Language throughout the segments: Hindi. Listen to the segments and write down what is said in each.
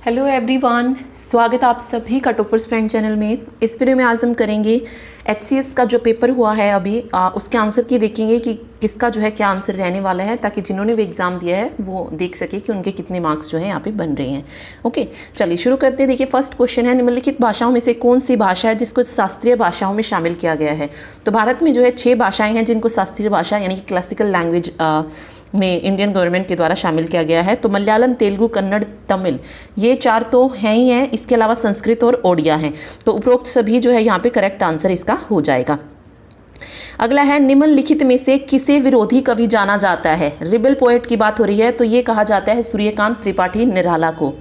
हेलो एवरीवन, स्वागत है आप सभी का टॉपर्स फ्रेंड चैनल में। इस वीडियो में आज हम करेंगे HCS का जो पेपर हुआ है अभी उसके आंसर की देखेंगे कि किसका जो है क्या आंसर रहने वाला है, ताकि जिन्होंने भी एग्ज़ाम दिया है वो देख सके कि उनके कितने मार्क्स जो है यहाँ पे बन रहे हैं। ओके, चलिए शुरू करते हैं। देखिए फर्स्ट क्वेश्चन है, निम्नलिखित भाषाओं में से कौन सी भाषा है जिसको शास्त्रीय भाषाओं में शामिल किया गया है। तो भारत में जो है 6 भाषाएँ हैं जिनको शास्त्रीय भाषा यानी कि क्लासिकल लैंग्वेज में इंडियन गवर्नमेंट के द्वारा शामिल किया गया है। तो मलयालम, तेलुगु, कन्नड़, तमिल, ये 4 तो हैं ही हैं। इसके अलावा संस्कृत और ओडिया हैं। तो उपरोक्त सभी जो है यहाँ पे करेक्ट आंसर इसका हो जाएगा। अगला है, निम्नलिखित में से किसे विरोधी कवि जाना जाता है। रिबेल पोएट की बात हो रही है, तो ये कहा जाता है सूर्यकांत त्रिपाठी निराला को।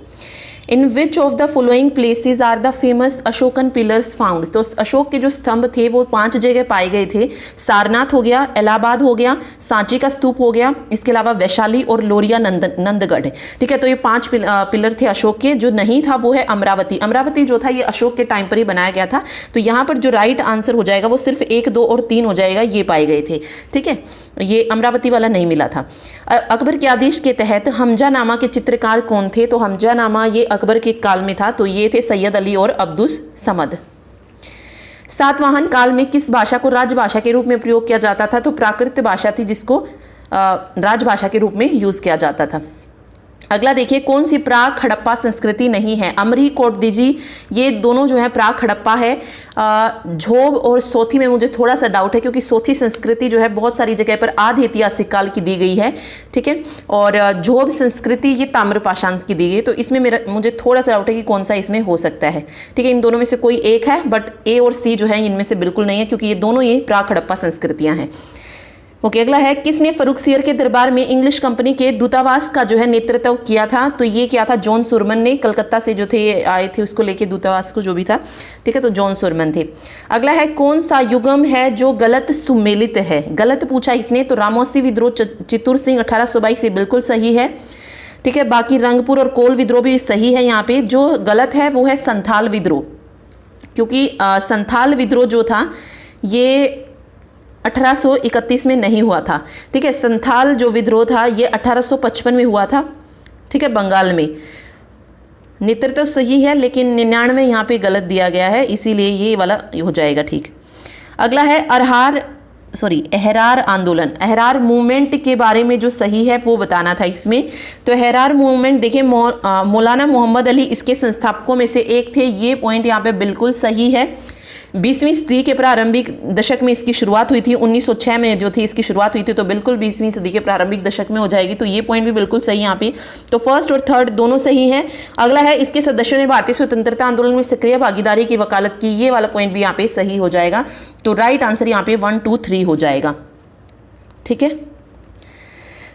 In which of the following places are the famous Ashokan pillars found. तो अशोक के जो स्तंभ थे वो 5 जगह पाए गए थे। सारनाथ हो गया, इलाहाबाद हो गया, सांची का स्तूप हो गया, इसके अलावा वैशाली और लोरिया नंदगढ़। ठीक है, तो ये 5 पिलर थे अशोक के। जो नहीं था वो है अमरावती। अमरावती जो था ये अशोक के टाइम पर ही बनाया गया था। तो यहाँ पर जो राइट आंसर हो जाएगा वो सिर्फ 1, 2 और 3 हो जाएगा, ये पाए गए थे। ठीक है, ये अमरावती वाला नहीं मिला था। अकबर के आदेश के तहत हमजानामा के चित्रकार कौन थे। तो हमजानामा ये अकबर के काल में था, तो ये थे सैयद अली और अब्दुस समद। सातवाहन काल में किस भाषा को राजभाषा के रूप में प्रयोग किया जाता था। तो प्राकृत भाषा थी जिसको राजभाषा के रूप में यूज किया जाता था। अगला देखिए, कौन सी प्राक हड़प्पा संस्कृति नहीं है। अमरी, कोटदीजी, ये दोनों जो है प्राक हड़प्पा है। झोब और सोथी में मुझे थोड़ा सा डाउट है, क्योंकि सोथी संस्कृति जो है बहुत सारी जगह पर आधि ऐतिहासिक काल की दी गई है। ठीक है, और झोब संस्कृति ये ताम्रपाषाण की दी गई है। तो इसमें मुझे थोड़ा सा डाउट है कि कौन सा इसमें हो सकता है। ठीक है, इन दोनों में से कोई एक है, बट ए और सी जो है इनमें से बिल्कुल नहीं है, क्योंकि ये दोनों ही प्राक हड़प्पा संस्कृतियां हैं। ओके, अगला है, किसने फर्रुखसियर के दरबार में इंग्लिश कंपनी के दूतावास का जो है नेतृत्व किया था। तो ये क्या था, जॉन सुरमन ने। कलकत्ता से जो थे आए थे उसको लेके दूतावास को जो भी था। ठीक है, तो जॉन सुरमन थे। अगला है, कौन सा युगम है जो गलत सुमेलित है। गलत पूछा इसने, तो रामोसी विद्रोह चित्तूर सिंह 1822 ये बिल्कुल सही है। ठीक है, बाकी रंगपुर और कोल विद्रोह भी सही है। यहाँ पे जो गलत है वो है संथाल विद्रोह, क्योंकि संथाल विद्रोह जो था ये 1831 में नहीं हुआ था। ठीक है, संथाल जो विद्रोह था ये 1855 में हुआ था। ठीक है, बंगाल में। नेतृत्व सही है, लेकिन 99 यहाँ पे गलत दिया गया है, इसीलिए ये वाला हो जाएगा। ठीक, अगला है, अहरार आंदोलन। अहरार मूवमेंट के बारे में जो सही है वो बताना था इसमें। तो अहरार मूवमेंट देखिए, मौलाना मोहम्मद अली इसके संस्थापकों में से एक थे। ये पॉइंट यहाँ पे बिल्कुल सही है। 20वीं सदी के प्रारंभिक दशक में इसकी शुरुआत हुई थी। 1906 में जो थी इसकी शुरुआत हुई थी, तो बिल्कुल 20वीं सदी के प्रारंभिक दशक में हो जाएगी। तो ये पॉइंट भी बिल्कुल सही यहाँ पे। तो फर्स्ट और थर्ड दोनों सही हैं। अगला है, इसके सदस्यों ने भारतीय स्वतंत्रता आंदोलन में सक्रिय भागीदारी की वकालत की। ये वाला पॉइंट भी यहाँ पे सही हो जाएगा। तो राइट आंसर यहाँ पे 1, 2, 3 हो जाएगा। ठीक है,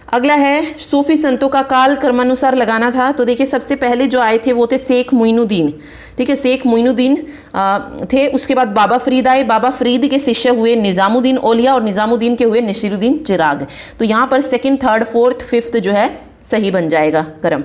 अगला है, सूफी संतों का काल क्रमानुसार लगाना था। तो देखिए सबसे पहले जो आए थे वो थे शेख मोइनुद्दीन। ठीक है, शेख मोइनुद्दीन थे। उसके बाद बाबा फरीद आए। बाबा फरीद के शिष्य हुए निजामुद्दीन औलिया, और निजामुद्दीन के हुए नसीरुद्दीन चिराग। तो यहाँ पर 2nd, 3rd, 4th, 5th जो है सही बन जाएगा क्रम।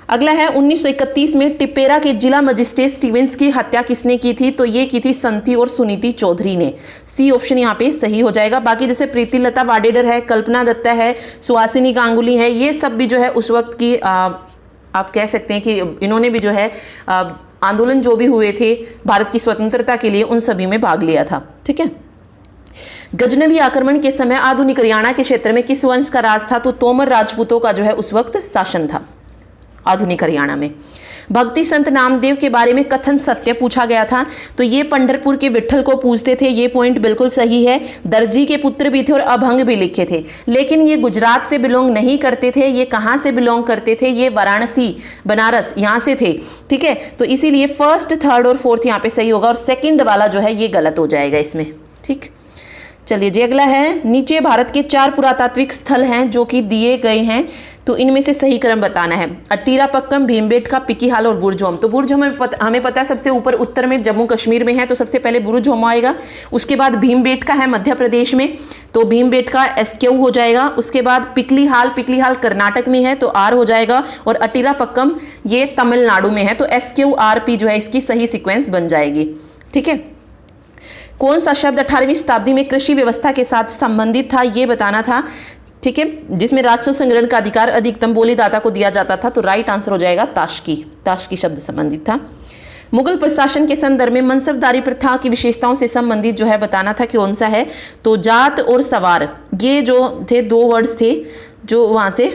अगला है, 1931 में टिपेरा के जिला मजिस्ट्रेट स्टीवेंस की हत्या किसने की थी। तो ये की थी संती और सुनीति चौधरी ने। सी ऑप्शन यहाँ पे सही हो जाएगा। बाकी जैसे प्रीतिलता वाडेडर है, कल्पना दत्ता है, सुहासिनी गांगुली है, ये सब भी जो है उस वक्त की आप कह सकते हैं कि इन्होंने भी जो है आंदोलन जो भी हुए थे भारत की स्वतंत्रता के लिए, उन सभी में भाग लिया था। ठीक है, गजनवी आक्रमण के समय आधुनिक हरियाणा के क्षेत्र में किस वंश का राज था। तो तोमर राजपूतों का जो है उस वक्त शासन था आधुनिक हरियाणा में। भक्ति संत नामदेव के बारे में कथन सत्य पूछा गया था। तो ये पंढरपुर के विठल को पूजते थे। ये पॉइंट बिल्कुल सही है। दर्जी के पुत्र भी थे और अभंग भी लिखे थे, लेकिन ये गुजरात से बिलोंग नहीं करते थे। ये कहाँ से बिलोंग करते थे, ये वाराणसी, बनारस यहाँ से थे। ठीक है, तो इसीलिए 1st, 3rd और 4th यहाँ पे सही होगा, और 2nd वाला जो है ये गलत हो जाएगा इसमें। ठीक, चलिए जी, अगला है, नीचे भारत के 4 पुरातात्विक स्थल हैं जो कि दिए गए हैं। तो इनमें से सही क्रम बताना है। अट्टीरापक्कम, भीमबेटका, पिकीहाल और बुर्ज-होम। तो बुर्ज-होम हमें पता है सबसे ऊपर उत्तर में जम्मू कश्मीर में है, तो सबसे पहले बुर्ज-होम आएगा। उसके बाद भीमबेटका है मध्य प्रदेश में, तो भीमबेटका SQ हो जाएगा। उसके बाद पिकलीहाल कर्नाटक में है, तो R हो जाएगा। और अट्टीरापक्कम ये तमिलनाडु में है, तो SQRP जो है इसकी सही सिक्वेंस बन जाएगी। ठीक है, कौन सा शब्द 18वीं शताब्दी में कृषि व्यवस्था के साथ संबंधित था, ये बताना था। ठीक है, जिसमें राजस्व संग्रहण का अधिकार अधिकतम बोलीदाता को दिया जाता था। तो राइट आंसर हो जाएगा ताश्की शब्द संबंधित था। मुगल प्रशासन के संदर्भ में मनसबदारी प्रथा की विशेषताओं से संबंधित जो है बताना था कि कौन सा है। तो जात और सवार, ये जो थे दो वर्ड्स थे जो वहाँ से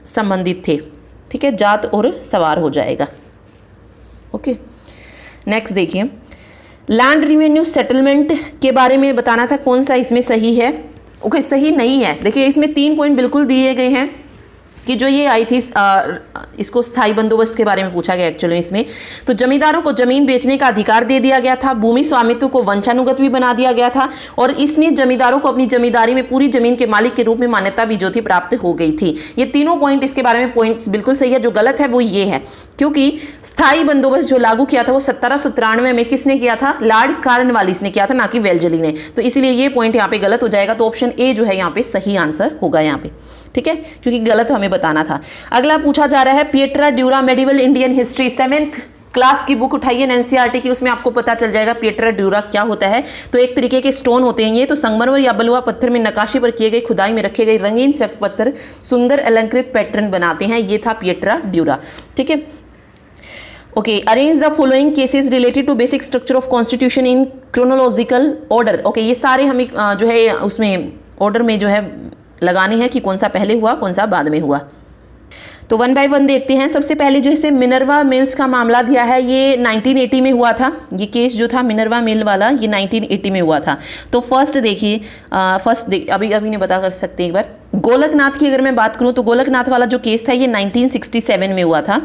संबंधित थे। ठीक है, जात और सवार हो जाएगा। ओके, नेक्स्ट देखिए, लैंड रिवेन्यू सेटलमेंट के बारे में बताना था कौन सा इसमें सही है। ओके, सही नहीं है। देखिए इसमें 3 पॉइंट बिल्कुल दिए गए हैं कि जो ये आई थी इसको स्थायी बंदोबस्त के बारे में पूछा गया एक्चुअली इसमें। तो जमींदारों को जमीन बेचने का अधिकार दे दिया गया था, भूमि स्वामित्व को वंशानुगत भी बना दिया गया था, और इसने जमींदारों को अपनी जमींदारी में पूरी जमीन के मालिक के रूप में मान्यता भी जो थी प्राप्त हो गई थी। ये तीनों पॉइंट इसके बारे में पॉइंट्स बिल्कुल सही है। जो गलत है वो ये है, क्योंकि स्थायी बंदोबस्त जो लागू किया था वो 1793 में किसने किया था? लॉर्ड कॉर्नवालिस ने किया था, ना कि वेल्जली ने। तो इसीलिए ये पॉइंट यहाँ पे गलत हो जाएगा। तो ऑप्शन ए जो है यहाँ पे सही आंसर होगा यहाँ पे। ठीक है, क्योंकि गलत हमें बताना था। अगला पूछा जा रहा है Pietra dura medieval Indian history, 7th class की बुक उठाइए एनसीईआरटी की, उसमें आपको पता चल जाएगा पिएट्रा ड्यूरा क्या होता है। तो एक तरीके के स्टोन होते हैं ये, तो संगमरमर या बलुआ पत्थर में नकाशी पर किए गए खुदाई में रखे गए रंगीन चक पत्थर सुंदर अलंकृत पैटर्न बनाते हैं। ये था पिएट्रा ड्यूरा। ठीक है, okay, arrange the following cases related to basic structure of constitution in chronological order. Okay, ये सारे हमें जो है उसमें ऑर्डर में जो है लगाने हैं कि कौन सा पहले हुआ कौन सा बाद में हुआ। तो 1 बाय 1 देखते हैं। सबसे पहले जो है मिनर्वा मिल्स का मामला दिया है, ये 1980 में हुआ था। ये केस जो था मिनर्वा मिल वाला ये 1980 में हुआ था। तो फर्स्ट देखिए, अभी नहीं बता कर सकते एक बार। गोलकनाथ की अगर मैं बात करूं तो गोलकनाथ वाला जो केस था ये 1967 में हुआ था।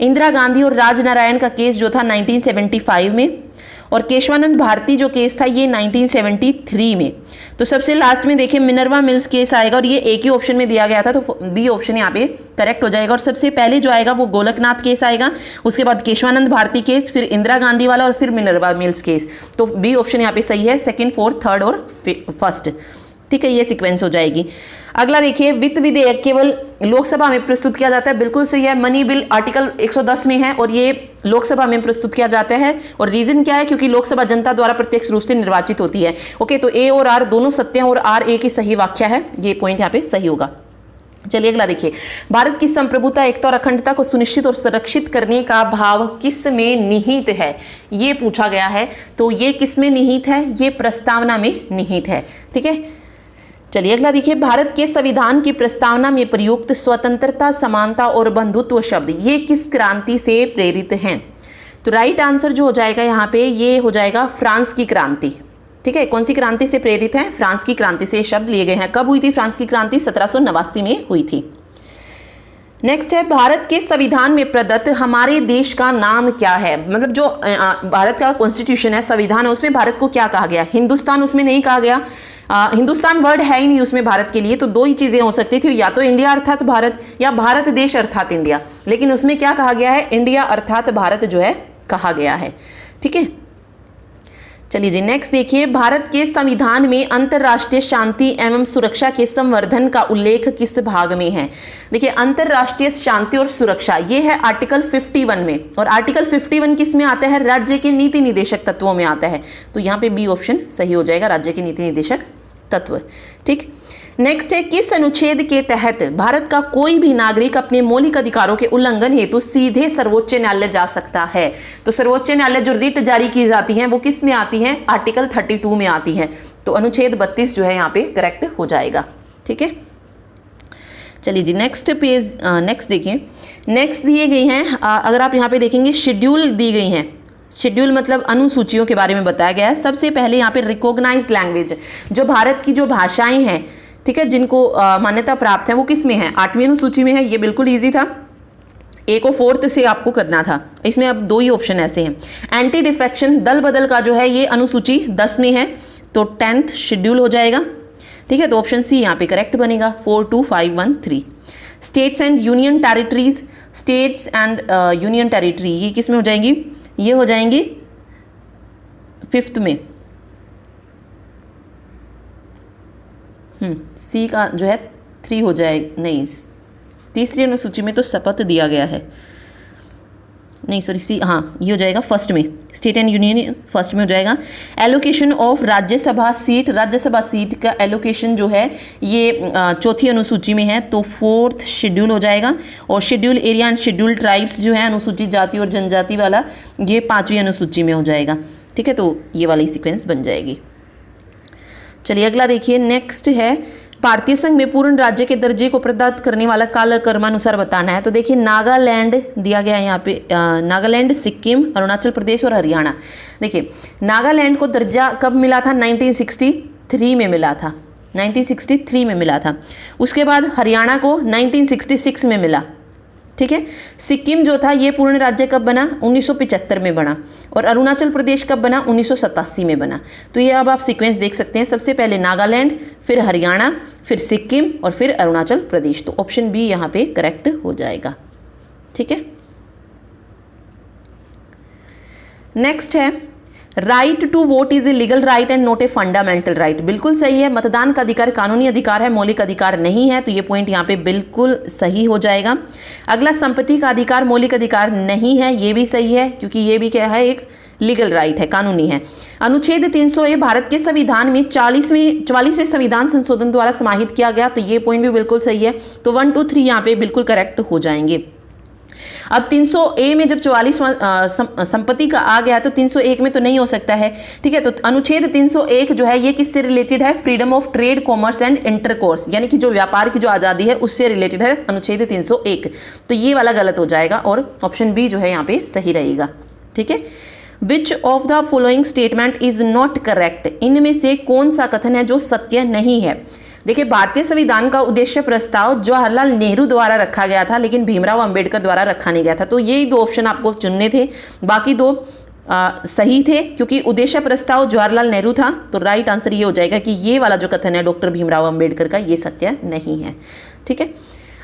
इंदिरा गांधी और राजनारायण का केस जो था 1975 में, और केशवानंद भारती जो केस था ये 1973 में। तो सबसे लास्ट में देखिए मिनर्वा मिल्स केस आएगा, और ये एक ही ऑप्शन में दिया गया था, तो बी ऑप्शन यहाँ पे करेक्ट हो जाएगा। और सबसे पहले जो आएगा वो गोलकनाथ केस आएगा, उसके बाद केशवानंद भारती केस, फिर इंदिरा गांधी वाला, और फिर मिनर्वा मिल्स केस। तो बी ऑप्शन यहाँ पे सही है, सेकेंड, फोर्थ, थर्ड और फर्स्ट। ठीक है, ये सीक्वेंस हो जाएगी। अगला देखिए, वित्त विधेयक केवल लोकसभा में प्रस्तुत किया जाता है, बिल्कुल सही है। मनी बिल आर्टिकल 110 में है और ये लोकसभा में प्रस्तुत किया जाता है। और रीजन क्या है? क्योंकि लोकसभा जनता द्वारा प्रत्यक्ष रूप से निर्वाचित होती है। ओके, तो ए और आर दोनों सत्य हैं और आर ए की सही व्याख्या है। ये पॉइंट यहाँ पे सही होगा। चलिए अगला देखिए, भारत की संप्रभुता, एकता और अखंडता को सुनिश्चित और संरक्षित करने का भाव किस में निहित है? ये पूछा गया है। तो ये किस में निहित है? ये प्रस्तावना में निहित है। ठीक है, चलिए अगला देखिए, भारत के संविधान की प्रस्तावना में प्रयुक्त स्वतंत्रता, समानता और बंधुत्व शब्द ये किस क्रांति से प्रेरित हैं? तो राइट आंसर जो हो जाएगा यहाँ पे ये हो जाएगा फ्रांस की क्रांति। ठीक है, कौन सी क्रांति से प्रेरित है? फ्रांस की क्रांति से शब्द लिए गए हैं। कब हुई थी फ्रांस की क्रांति? 1789 में हुई थी। नेक्स्ट है, भारत के संविधान में प्रदत्त हमारे देश का नाम क्या है? मतलब जो भारत का कॉन्स्टिट्यूशन है, संविधान है, उसमें भारत को क्या कहा गया? हिंदुस्तान उसमें नहीं कहा गया। हिंदुस्तान वर्ड है ही नहीं उसमें भारत के लिए। तो दो ही चीजें हो सकती थी, या तो इंडिया अर्थात भारत, या भारत देश अर्थात इंडिया। लेकिन उसमें क्या कहा गया है? इंडिया अर्थात भारत जो है कहा गया है। ठीक है, चलिए जी नेक्स्ट देखिए, भारत के संविधान में अंतर्राष्ट्रीय शांति एवं सुरक्षा के संवर्धन का उल्लेख किस भाग में है? देखिए, अंतर्राष्ट्रीय शांति और सुरक्षा ये है आर्टिकल 51 में, और आर्टिकल 51 किस में आता है? राज्य के नीति निदेशक तत्वों में आता है। तो यहाँ पे बी ऑप्शन सही हो जाएगा, राज्य के नीति निदेशक तत्व। ठीक, नेक्स्ट है, किस अनुच्छेद के तहत भारत का कोई भी नागरिक अपने मौलिक अधिकारों के उल्लंघन हेतु सीधे सर्वोच्च न्यायालय जा सकता है? तो सर्वोच्च न्यायालय जो रिट जारी की जाती है वो किस में आती है? आर्टिकल 32 में आती है। तो अनुच्छेद 32 जो है यहाँ पे करेक्ट हो जाएगा। ठीक है, चलिए जी नेक्स्ट पेज, नेक्स्ट देखिए, नेक्स्ट दिए गए हैं। अगर आप यहाँ पे देखेंगे शेड्यूल दी गई हैं। शेड्यूल मतलब अनुसूचियों के बारे में बताया गया है। सबसे पहले यहाँ पे रिकॉग्नाइज्ड लैंग्वेज, जो भारत की जो भाषाएं हैं, ठीक है, जिनको मान्यता प्राप्त है, वो किस में है? 8वीं अनुसूची में है। ये बिल्कुल इजी था, ए को 4th से आपको करना था। इसमें अब दो ही ऑप्शन ऐसे हैं। एंटी डिफेक्शन दल बदल का जो है ये अनुसूची 10 में है, तो 10th शेड्यूल हो जाएगा। ठीक है, तो ऑप्शन सी यहाँ पे करेक्ट बनेगा, 42513। States and union territories, states and union territory ये किस में हो जाएंगी? ये हो जाएंगी 5th में। सी का जो है 3 हो जाएगा, नहीं, तीसरी अनुसूची में तो शपथ दिया गया है। नहीं सॉरी सी, हाँ ये हो जाएगा फर्स्ट में, स्टेट एंड यूनियन फर्स्ट में हो जाएगा। Allocation of Rajya Sabha seat, Rajya Sabha seat का एलोकेशन जो है ये चौथी अनुसूची में है, तो फोर्थ शेड्यूल हो जाएगा। और schedule area and schedule tribes जो है अनुसूचित जाति और जनजाति वाला, ये 5वीं अनुसूची में हो जाएगा। ठीक है, तो ये वाली सीक्वेंस बन जाएगी। चलिए अगला देखिए, नेक्स्ट है भारतीय संघ में पूर्ण राज्य के दर्जे को प्रदान करने वाला काल क्रमानुसार बताना है। तो देखिए नागालैंड दिया गया है यहाँ पे, नागालैंड, सिक्किम, अरुणाचल प्रदेश और हरियाणा। देखिए नागालैंड को दर्जा कब मिला था? 1963 में मिला था, 1963 में मिला था। उसके बाद हरियाणा को 1966 में मिला। ठीक है, सिक्किम जो था ये पूर्ण राज्य कब बना? 1975 में बना। और अरुणाचल प्रदेश कब बना? 1987 में बना। तो ये अब आप सीक्वेंस देख सकते हैं, सबसे पहले नागालैंड, फिर हरियाणा, फिर सिक्किम और फिर अरुणाचल प्रदेश। तो ऑप्शन बी यहाँ पे करेक्ट हो जाएगा। ठीक है, नेक्स्ट है right to vote is a legal right and not a fundamental right. बिल्कुल सही है, मतदान का अधिकार कानूनी अधिकार है, मौलिक अधिकार नहीं है। तो ये पॉइंट यहाँ पे बिल्कुल सही हो जाएगा। अगला, संपत्ति का अधिकार मौलिक अधिकार नहीं है, ये भी सही है क्योंकि ये भी क्या है, एक लीगल राइट है, कानूनी है। अनुच्छेद 300 भारत के संविधान में 44वें संविधान संशोधन द्वारा समाहित किया गया। तो ये पॉइंट भी बिल्कुल सही है। तो 1, 2, 3 यहाँ पे बिल्कुल करेक्ट हो जाएंगे। अब 300A में जब 44 संपत्ति का आ गया तो 301 में तो नहीं हो सकता है। ठीक है, तो अनुच्छेद 301 जो है ये किससे रिलेटेड है? Freedom of trade, commerce and intercourse, यानी कि जो व्यापार की जो आज़ादी है उससे रिलेटेड है अनुच्छेद 301। तो ये वाला गलत हो जाएगा और ऑप्शन बी जो है यहाँ पे सही रहेगा। ठीक है, which of the following statement is not correct, इनमें से कौन सा कथन है जो सत्य नहीं है? देखिए भारतीय संविधान का उद्देश्य प्रस्ताव जवाहरलाल नेहरू द्वारा रखा गया था, लेकिन भीमराव अंबेडकर द्वारा रखा नहीं गया था। तो ये 2 ऑप्शन आपको चुनने थे, बाकी 2 सही थे क्योंकि उद्देश्य प्रस्ताव जवाहरलाल नेहरू था। तो राइट आंसर ये हो जाएगा कि ये वाला जो कथन है डॉक्टर भीमराव अंबेडकर का, ये सत्य नहीं है। ठीक है,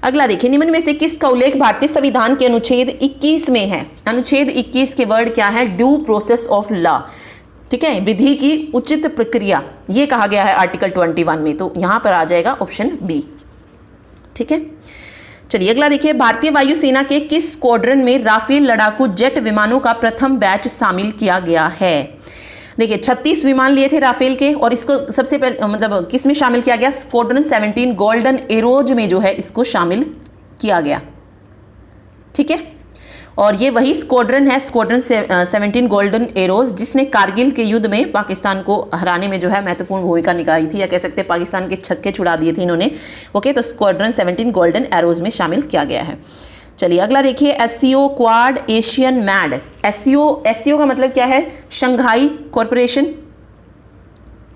अगला देखिए, निम्न में से किसका उल्लेख भारतीय संविधान के अनुच्छेद 21 में है? अनुच्छेद 21 के वर्ड क्या है? Due process of law. ठीक है, विधि की उचित प्रक्रिया, ये कहा गया है आर्टिकल 21 में। तो यहां पर आ जाएगा ऑप्शन बी। ठीक है, चलिए अगला देखिए, भारतीय वायुसेना के किस स्क्वाड्रन में राफेल लड़ाकू जेट विमानों का प्रथम बैच शामिल किया गया है? देखिए 36 विमान लिए थे राफेल के और इसको सबसे पहले मतलब किस में शामिल किया गया? स्क्वाड्रन 17 गोल्डन एरोज में जो है इसको शामिल किया गया। ठीक है, और ये वही स्क्वाड्रन है, स्क्वाड्रन 17 गोल्डन एरोज, जिसने कारगिल के युद्ध में पाकिस्तान को हराने में जो है महत्वपूर्ण भूमिका निभाई थी, या कह सकते हैं पाकिस्तान के छक्के छुड़ा दिए थे इन्होंने। ओके, तो स्क्वाड्रन 17 गोल्डन एरोज में शामिल किया गया है। चलिए अगला देखिए, एससीओ, क्वाड, एशियन, मैड। एससीओ का मतलब क्या है? Shanghai corporation.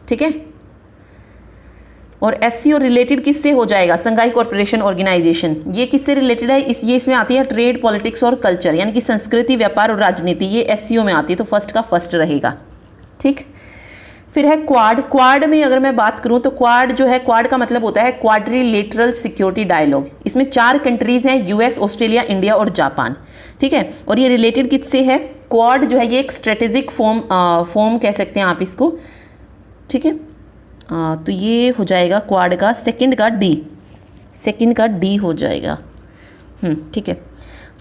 ठीक है, और एससीओ रिलेटेड किससे हो जाएगा? Shanghai corporation organisation. ये किससे रिलेटेड है? ये इसमें आती है ट्रेड, पॉलिटिक्स और कल्चर, यानी कि संस्कृति, व्यापार और राजनीति, ये एससीओ में आती है। तो फर्स्ट का फर्स्ट रहेगा। ठीक, फिर है क्वाड। क्वाड में अगर मैं बात करूं तो क्वाड जो है, क्वाड का मतलब होता है क्वाड्रिलेटरल सिक्योरिटी डायलॉग। इसमें 4 कंट्रीज हैं, यूएस, ऑस्ट्रेलिया, इंडिया और जापान। ठीक है, और ये रिलेटेड किससे है? क्वाड जो है ये एक स्ट्रेटेजिक फॉर्म कह सकते हैं आप इसको। ठीक है, तो ये हो जाएगा क्वाड का सेकंड का डी हो जाएगा। ठीक है,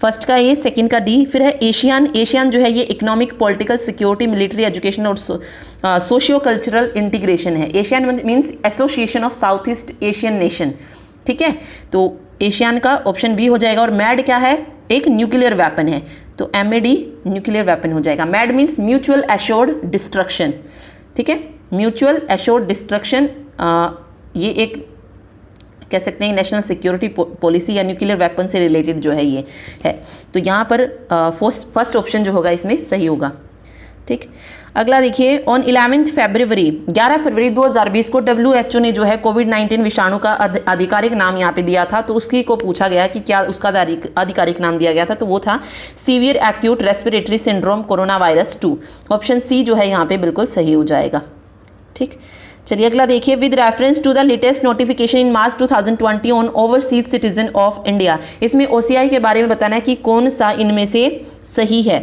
फर्स्ट का ए, सेकंड का डी। फिर है एशियन। एशियन जो है ये economic, political, security, military, education और सोशियो कल्चरल इंटीग्रेशन है। Asian means association of south east Asian nation. ठीक है, तो एशियन का ऑप्शन बी हो जाएगा। और मैड क्या है? एक न्यूक्लियर वेपन है, तो MAD न्यूक्लियर वेपन हो जाएगा। Mad means mutual assured destruction. ठीक है, म्यूचुअल एश्योर्ड डिस्ट्रक्शन, ये एक कह सकते हैं नेशनल सिक्योरिटी पॉलिसी या न्यूक्लियर वेपन से रिलेटेड जो है ये है। तो यहाँ पर फर्स्ट ऑप्शन जो होगा इसमें सही होगा। ठीक, अगला देखिए, ऑन 11 फरवरी 2020 को WHO ने जो है कोविड-19 विषाणु का आधिकारिक नाम यहाँ पे दिया था। तो उसकी को पूछा गया कि क्या उसका आधिकारिक नाम दिया गया था, तो वो था severe acute respiratory syndrome corona virus 2। Option C जो है यहाँ पे बिल्कुल सही हो जाएगा। ठीक, चलिए अगला देखिए, with reference to the latest notification in March 2020 on overseas citizen of India. इसमें OCI के बारे में बताना है कि कौन सा इनमें से सही है।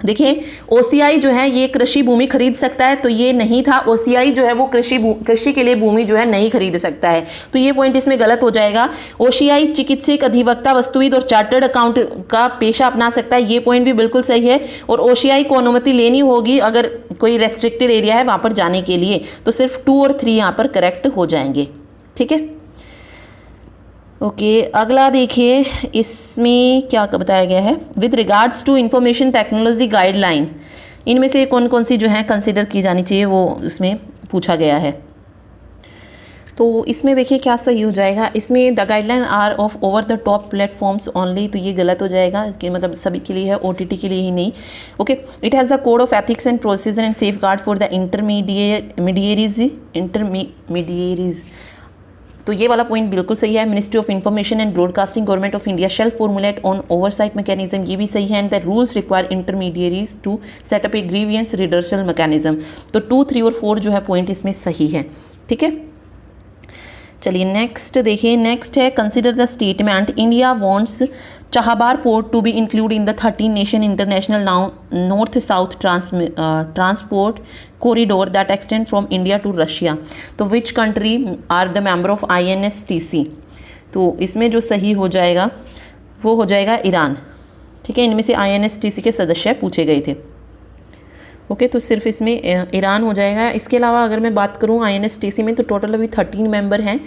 देखिए ओसीआई जो है ये कृषि भूमि खरीद सकता है, तो ये नहीं था। ओसीआई जो है वो कृषि के लिए भूमि जो है नहीं खरीद सकता है, तो ये पॉइंट इसमें गलत हो जाएगा। ओसीआई चिकित्सक, अधिवक्ता, वस्तुविद और चार्टर्ड अकाउंट का पेशा अपना सकता है, ये पॉइंट भी बिल्कुल सही है। और ओसीआई को अनुमति लेनी होगी अगर कोई रेस्ट्रिक्टेड एरिया है वहां पर जाने के लिए, तो सिर्फ 2 और 3 यहाँ पर करेक्ट हो जाएंगे। ठीक है, ओके अगला देखिए, इसमें क्या बताया गया है, with regards to information technology guideline, इनमें से कौन कौन सी जो है कंसिडर की जानी चाहिए वो इसमें पूछा गया है। तो इसमें देखिए क्या सही हो जाएगा, इसमें the guideline are of over the top platforms only, तो ये गलत हो जाएगा कि मतलब सभी के लिए है, ओटीटी के लिए ही नहीं। Okay, it has the code of ethics and procedure and safeguard for the intermediaries, तो ये वाला पॉइंट बिल्कुल सही है। Ministry of information and broadcasting government of India shall formulate on oversight mechanism, ये भी सही है। And the rules require intermediaries to set up a grievance redressal mechanism, तो 2, 3 और 4 जो है पॉइंट इसमें सही है। ठीक है, चलिए नेक्स्ट देखिए, नेक्स्ट है consider the statement India wants Chabahar port to be include in the 13 nation international north south transport corridor that extend from India to Russia, तो which country are the member of INSTC, तो इसमें जो सही हो जाएगा वो हो जाएगा ईरान। ठीक है, इनमें से INSTC के सदस्य पूछे गए थे। ओके, तो सिर्फ इसमें ईरान हो जाएगा। इसके अलावा अगर मैं बात करूं INSTC में, तो टोटल अभी 13 मेंबर हैं,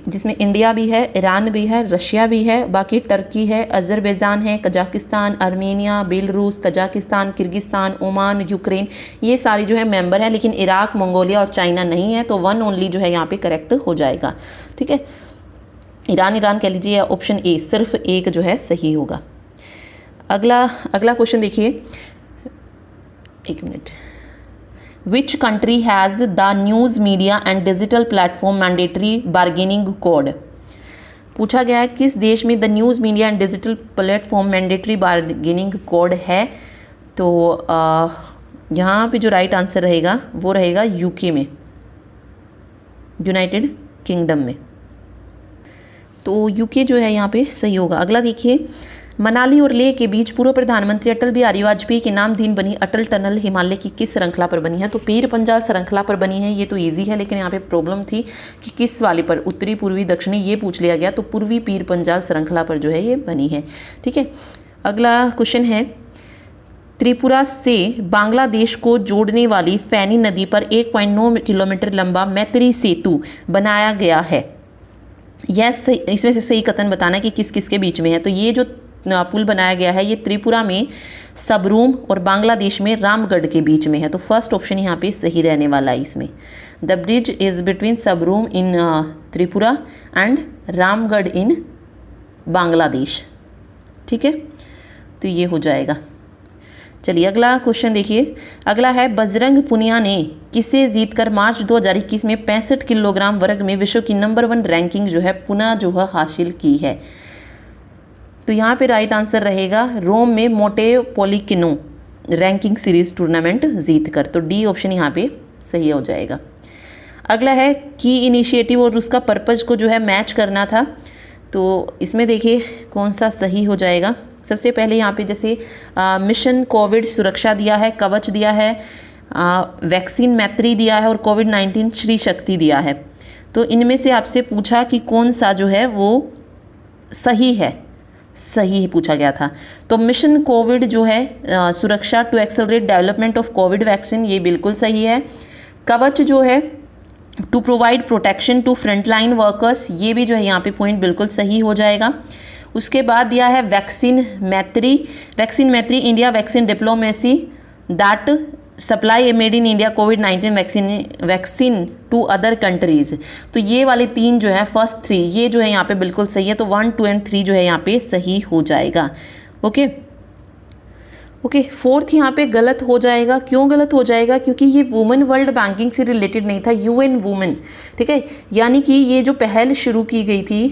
जिसमें इंडिया भी है, ईरान भी है, रशिया भी है, बाकी टर्की है, अजरबैजान है, Kazakhstan, Armenia, Belarus, Tajikistan, Kyrgyzstan, Oman, Ukraine, ये सारी जो है मेंबर है, लेकिन इराक, मंगोलिया और चाइना नहीं है, तो 1 ओनली जो है यहाँ पे करेक्ट हो जाएगा। ठीक है, ईरान कह लीजिए, ऑप्शन ए सिर्फ एक जो है सही होगा। अगला क्वेश्चन देखिए, एक minute, which country has the news media and digital platform mandatory bargaining code, पूछा गया है किस देश में the news media and digital platform mandatory bargaining code है, तो यहाँ पे जो राइट आंसर रहेगा वो रहेगा यूके में, यूनाइटेड किंगडम में, तो यूके जो है यहाँ पे सही होगा। अगला देखिए, मनाली और लेह के बीच पूर्व प्रधानमंत्री अटल बिहारी वाजपेयी के नामधीन बनी अटल टनल हिमालय की किस श्रृंखला पर बनी है, तो पीर पंजाल श्रृंखला पर बनी है, ये तो इजी है, लेकिन यहाँ पे प्रॉब्लम थी कि किस वाले पर, उत्तरी, पूर्वी, दक्षिणी, ये पूछ लिया गया, तो पूर्वी पीर पंजाल श्रृंखला पर जो है ये बनी है। ठीक है, अगला क्वेश्चन है, त्रिपुरा से बांग्लादेश को जोड़ने वाली फैनी नदी पर 1.9 किलोमीटर लंबा मैत्री सेतु बनाया गया है, यह इसमें से सही कथन बताना कि किस किस के बीच में है, तो ये जो पुल बनाया गया है ये त्रिपुरा में सबरूम और बांग्लादेश में रामगढ़ के बीच में है, तो फर्स्ट ऑप्शन यहाँ पे सही रहने वाला है इसमें। The bridge is between Sabroom in Tripura and Ramgarh in Bangladesh. ठीक है, तो ये हो जाएगा। चलिए अगला क्वेश्चन देखिए, अगला है, बजरंग पुनिया ने किसे जीतकर मार्च 2021 में 65 किलोग्राम वर्ग में विश्व की नंबर 1 रैंकिंग जो है पुनः जो है हासिल की है, तो यहाँ पे राइट आंसर रहेगा रोम में मोटेव पोलिकिनो रैंकिंग सीरीज टूर्नामेंट जीतकर, तो डी ऑप्शन यहाँ पे सही हो जाएगा। अगला है, की इनिशिएटिव और उसका पर्पज़ को जो है मैच करना था, तो इसमें देखिए कौन सा सही हो जाएगा। सबसे पहले यहाँ पे जैसे मिशन कोविड सुरक्षा दिया है, कवच दिया है, वैक्सीन मैत्री दिया है और कोविड-19 श्री शक्ति दिया है, तो इनमें से आपसे पूछा कि कौन सा जो है वो सही है, सही पूछा गया था, तो मिशन कोविड जो है Suraksha to accelerate development of covid vaccine, ये बिल्कुल सही है। कवच जो है to provide protection to frontline workers, ये भी जो है यहाँ पे पॉइंट बिल्कुल सही हो जाएगा। उसके बाद दिया है vaccine Maitri India vaccine diplomacy that supply a made in India कोविड-19 वैक्सीन टू अदर कंट्रीज़, तो ये वाले 3 जो है फर्स्ट 3 ये जो है यहाँ पे बिल्कुल सही है, तो 1, 2 एंड 3 जो है यहाँ पे सही हो जाएगा। ओके, फोर्थ यहाँ पे गलत हो जाएगा। क्यों गलत हो जाएगा? क्योंकि ये वुमेन वर्ल्ड बैंकिंग से रिलेटेड नहीं था, UN वुमेन, ठीक है, यानी कि ये जो पहल शुरू की गई थी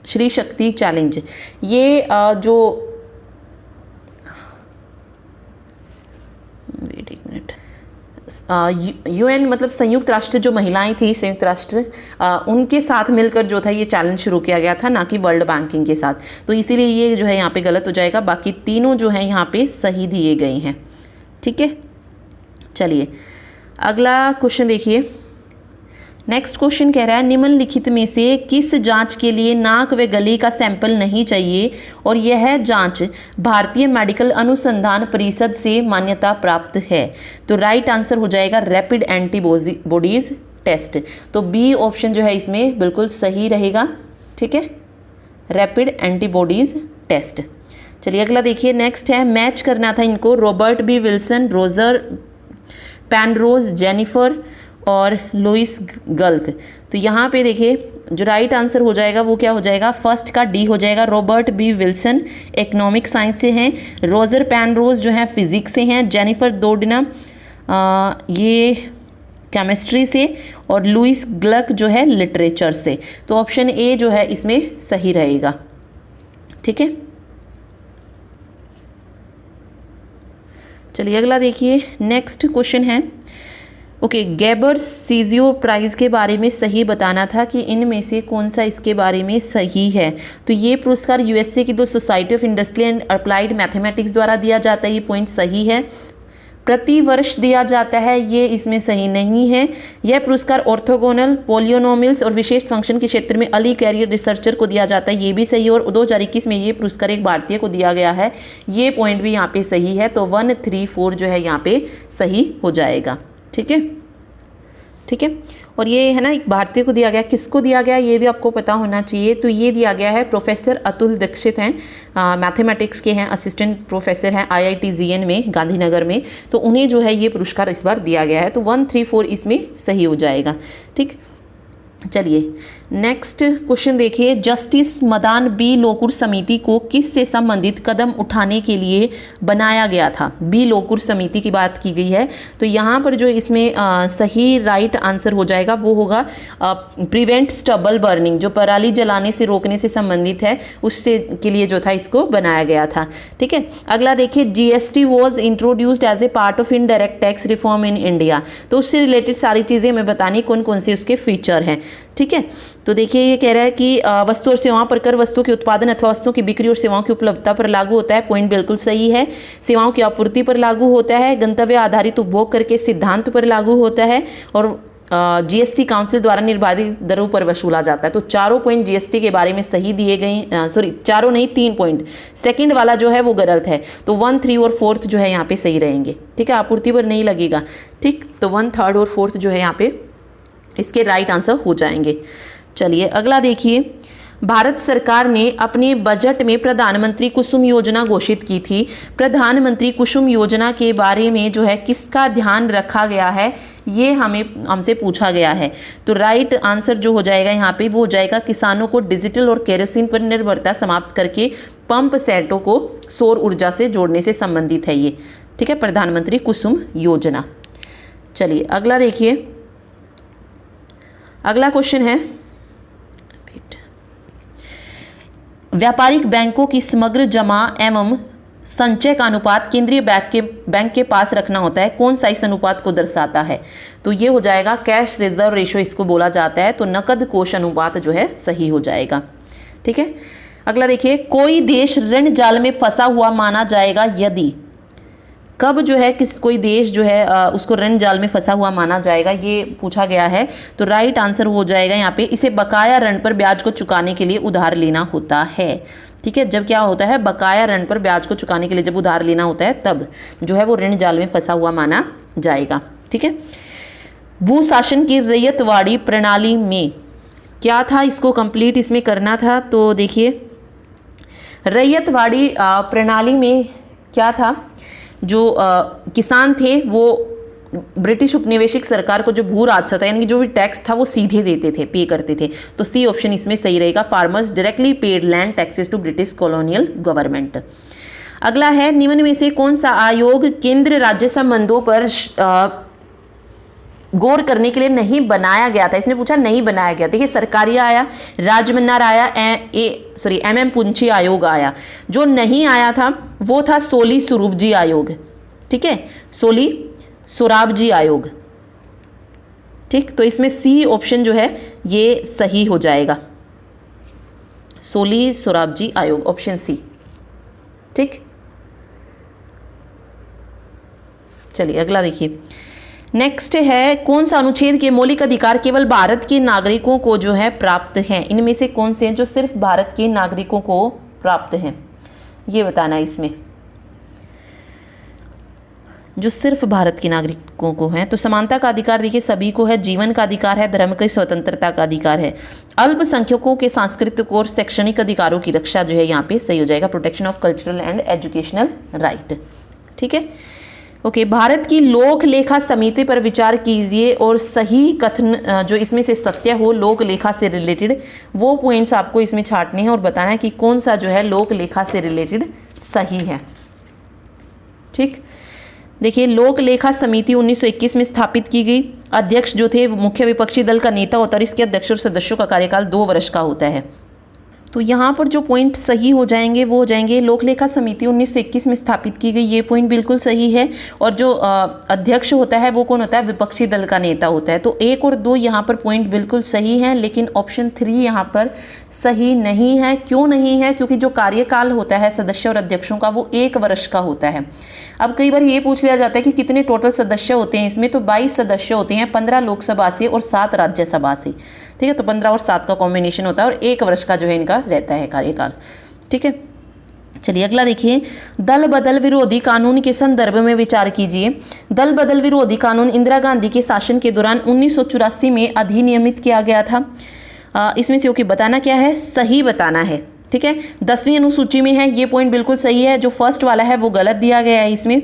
श्री शक्ति चैलेंज, ये जो UN मतलब संयुक्त राष्ट्र जो महिलाएं थी, संयुक्त राष्ट्र उनके साथ मिलकर जो था ये चैलेंज शुरू किया गया था, ना कि वर्ल्ड बैंकिंग के साथ। तो इसीलिए ये जो है यहाँ पे गलत हो जाएगा, बाकी तीनों जो है यहाँ पे सही दिए गए हैं। ठीक है, चलिए अगला क्वेश्चन देखिए। नेक्स्ट क्वेश्चन कह रहा है निम्नलिखित में से किस जांच के लिए नाक व गले का सैंपल नहीं चाहिए और यह जांच भारतीय मेडिकल अनुसंधान परिषद से मान्यता प्राप्त है? तो राइट आंसर हो जाएगा रैपिड एंटीबॉडीज टेस्ट। तो बी ऑप्शन जो है इसमें बिल्कुल सही रहेगा। ठीक है, रैपिड एंटीबॉडीज टेस्ट। चलिए अगला देखिए। नेक्स्ट है मैच करना था इनको, Robert B Wilson, Roger Penrose, Jennifer और लुइस गल्क। तो यहाँ पे देखिए जो राइट आंसर हो जाएगा वो क्या हो जाएगा, फर्स्ट का डी हो जाएगा। Robert B Wilson economic science से हैं, रोजर पेनरोज जो है फिजिक्स से हैं, जेनिफर दोडना ये केमिस्ट्री से, और लुइस ग्लक जो है लिटरेचर से। तो ऑप्शन ए जो है इसमें सही रहेगा। ठीक है, चलिए अगला देखिए। नेक्स्ट क्वेश्चन है ओके, गेबर्स सीजियो प्राइज़ के बारे में सही बताना था कि इनमें से कौन सा इसके बारे में सही है। तो ये पुरस्कार यूएसए की society of industrial and applied mathematics द्वारा दिया जाता है, ये पॉइंट सही है। प्रति वर्ष दिया जाता है, ये इसमें सही नहीं है। यह पुरस्कार ऑर्थोगोनल पॉलिनोमियल्स और विशेष फंक्शन के क्षेत्र में अर्ली कैरियर रिसर्चर को दिया जाता है, ये भी सही है। और 2021 में ये पुरस्कार एक भारतीय को दिया गया है, ये पॉइंट भी यहाँ पे सही है। तो 1, 3, 4 जो है यहाँ पे सही हो जाएगा। ठीक है, ठीक है। और ये है ना एक भारतीय को दिया गया, किसको दिया गया ये भी आपको पता होना चाहिए। तो ये दिया गया है प्रोफेसर अतुल दीक्षित हैं, मैथमेटिक्स के हैं, असिस्टेंट प्रोफेसर हैं IIT-GN में गांधीनगर में। तो उन्हें जो है ये पुरस्कार इस बार दिया गया है। तो 1, 3, 4 इसमें सही हो जाएगा। ठीक, चलिए नेक्स्ट क्वेश्चन देखिए। जस्टिस मदान बी लोकुर समिति को किस से संबंधित कदम उठाने के लिए बनाया गया था? बी लोकुर समिति की बात की गई है। तो यहाँ पर जो इसमें सही राइट आंसर हो जाएगा वो होगा प्रिवेंट स्टबल बर्निंग, जो पराली जलाने से रोकने से संबंधित है, उससे के लिए जो था इसको बनाया गया था। ठीक है, अगला देखिए। GST was introduced as a part of indirect tax reform in India. तो उससे रिलेटेड सारी चीज़ें मैं बतानी कौन कौन से उसके फीचर हैं। ठीक है, तो देखिए ये कह रहा है कि वस्तु और सेवाओं पर कर वस्तुओं के उत्पादन अथवा वस्तुओं की बिक्री और सेवाओं की उपलब्धता पर लागू होता है, पॉइंट बिल्कुल सही है। सेवाओं की आपूर्ति पर लागू होता है, गंतव्य आधारित उपभोग करके सिद्धांत पर लागू होता है, और GST काउंसिल द्वारा निर्धारित दरों पर वसूला जाता है। तो चारों पॉइंट GST के बारे में सही दिए गए, सॉरी चारों नहीं 3 पॉइंट, सेकंड वाला जो है वो गलत है। तो 1, 3 और 4 जो है यहाँ पे सही रहेंगे। ठीक है, आपूर्ति पर नहीं लगेगा। ठीक, तो 1, 3 और 4 जो है यहाँ पे इसके राइट आंसर हो जाएंगे। चलिए अगला देखिए। भारत सरकार ने अपने बजट में प्रधानमंत्री कुसुम योजना घोषित की थी। प्रधानमंत्री कुसुम योजना के बारे में जो है किसका ध्यान रखा गया है, ये हमसे पूछा गया है। तो राइट आंसर जो हो जाएगा यहाँ पे वो हो जाएगा किसानों को डिजिटल और केरोसिन पर निर्भरता समाप्त करके पंप सेटों को सौर ऊर्जा से जोड़ने से संबंधित है ये। ठीक है, प्रधानमंत्री कुसुम योजना। चलिए अगला देखिए। अगला क्वेश्चन है व्यापारिक बैंकों की समग्र जमा एवं संचय का अनुपात केंद्रीय बैंक के पास रखना होता है, कौन सा इस अनुपात को दर्शाता है? तो ये हो जाएगा कैश रिजर्व रेशो इसको बोला जाता है। तो नकद कोष अनुपात जो है सही हो जाएगा। ठीक है, अगला देखिए। कोई देश ऋण जाल में फंसा हुआ माना जाएगा यदि, कब जो है कोई देश जो है उसको ऋण जाल में फंसा हुआ माना जाएगा, ये पूछा गया है। तो राइट आंसर हो जाएगा यहाँ पे, इसे बकाया ऋण पर ब्याज को चुकाने के लिए उधार लेना होता है। ठीक है, जब क्या होता है बकाया ऋण पर ब्याज को चुकाने के लिए जब उधार लेना होता है तब जो है वो ऋण जाल में फंसा हुआ माना जाएगा। ठीक है, भूशासन की रैयतवाड़ी प्रणाली में क्या था, इसको कंप्लीट इसमें करना था। तो देखिए रैयतवाड़ी प्रणाली में क्या था, जो किसान थे वो ब्रिटिश उपनिवेशिक सरकार को जो भू राजस्व था यानी कि जो भी टैक्स था वो सीधे देते थे, पे करते थे। तो सी ऑप्शन इसमें सही रहेगा, farmers directly paid land taxes to British colonial government. अगला है निम्न में से कौन सा आयोग केंद्र राज्य संबंधों पर गौर करने के लिए नहीं बनाया गया था? इसने पूछा नहीं बनाया गया। देखिए सरकारिया आया, राजमन्नार आया, MM पुंछी आयोग आया। जो नहीं आया था वो था सोली सुरुबजी आयोग। ठीक है, सोली सोराबजी आयोग। ठीक, तो इसमें सी ऑप्शन जो है ये सही हो जाएगा, सोली सोराबजी आयोग, ऑप्शन सी। ठीक, चलिए अगला देखिए। नेक्स्ट है, कौन सा अनुच्छेद के मौलिक अधिकार केवल भारत के नागरिकों को जो है प्राप्त हैं? इनमें से कौन से हैं जो सिर्फ भारत के नागरिकों को प्राप्त हैं, ये बताना है इसमें, जो सिर्फ भारत के नागरिकों को है। तो समानता का अधिकार देखिए सभी को है, जीवन का अधिकार है, धर्म की स्वतंत्रता का अधिकार है, अल्पसंख्यकों के सांस्कृतिक और शैक्षणिक अधिकारों की रक्षा जो है यहाँ पे सही हो जाएगा, protection of cultural and educational right. ठीक है, ओके, भारत की लोक लेखा समिति पर विचार कीजिए और सही कथन जो इसमें से सत्य हो लोक लेखा से रिलेटेड, वो पॉइंट्स आपको इसमें छांटने हैं और बताना है कि कौन सा जो है लोक लेखा से रिलेटेड सही है। ठीक, देखिए, लोक लेखा समिति 1921 में स्थापित की गई। अध्यक्ष जो थे मुख्य विपक्षी दल का नेता होता है और इसके अध्यक्ष और सदस्यों का कार्यकाल 2 वर्ष का होता है। तो यहाँ पर जो पॉइंट सही हो जाएंगे वो हो जाएंगे, लोक लेखा समिति 1921 में स्थापित की गई, ये पॉइंट बिल्कुल सही है। और जो अध्यक्ष होता है वो कौन होता है? विपक्षी दल का नेता होता है। तो 1 और 2 यहाँ पर पॉइंट बिल्कुल सही हैं, लेकिन ऑप्शन 3 यहाँ पर सही नहीं है। क्यों नहीं है? क्योंकि जो कार्यकाल होता है सदस्य और अध्यक्षों का वो 1 वर्ष का होता है। अब कई बार ये पूछ लिया जाता है कि कितने टोटल सदस्य होते हैं इसमें, तो 22 सदस्य होते हैं, 15 लोकसभा से और 7 राज्यसभा से। ठीक है, तो 15 और 7 का कॉम्बिनेशन होता है और 1 वर्ष का जो है इनका रहता है कार्यकाल। ठीक है, चलिए अगला देखिए, दल बदल विरोधी कानून के संदर्भ में विचार कीजिए। दल बदल विरोधी कानून इंदिरा गांधी के शासन के दौरान 1984 में अधिनियमित किया गया था। इसमें से ओके बताना क्या है? सही बताना है। ठीक है, 10वीं अनुसूची में है, ये पॉइंट बिल्कुल सही है। जो फर्स्ट वाला है वो गलत दिया गया है इसमें।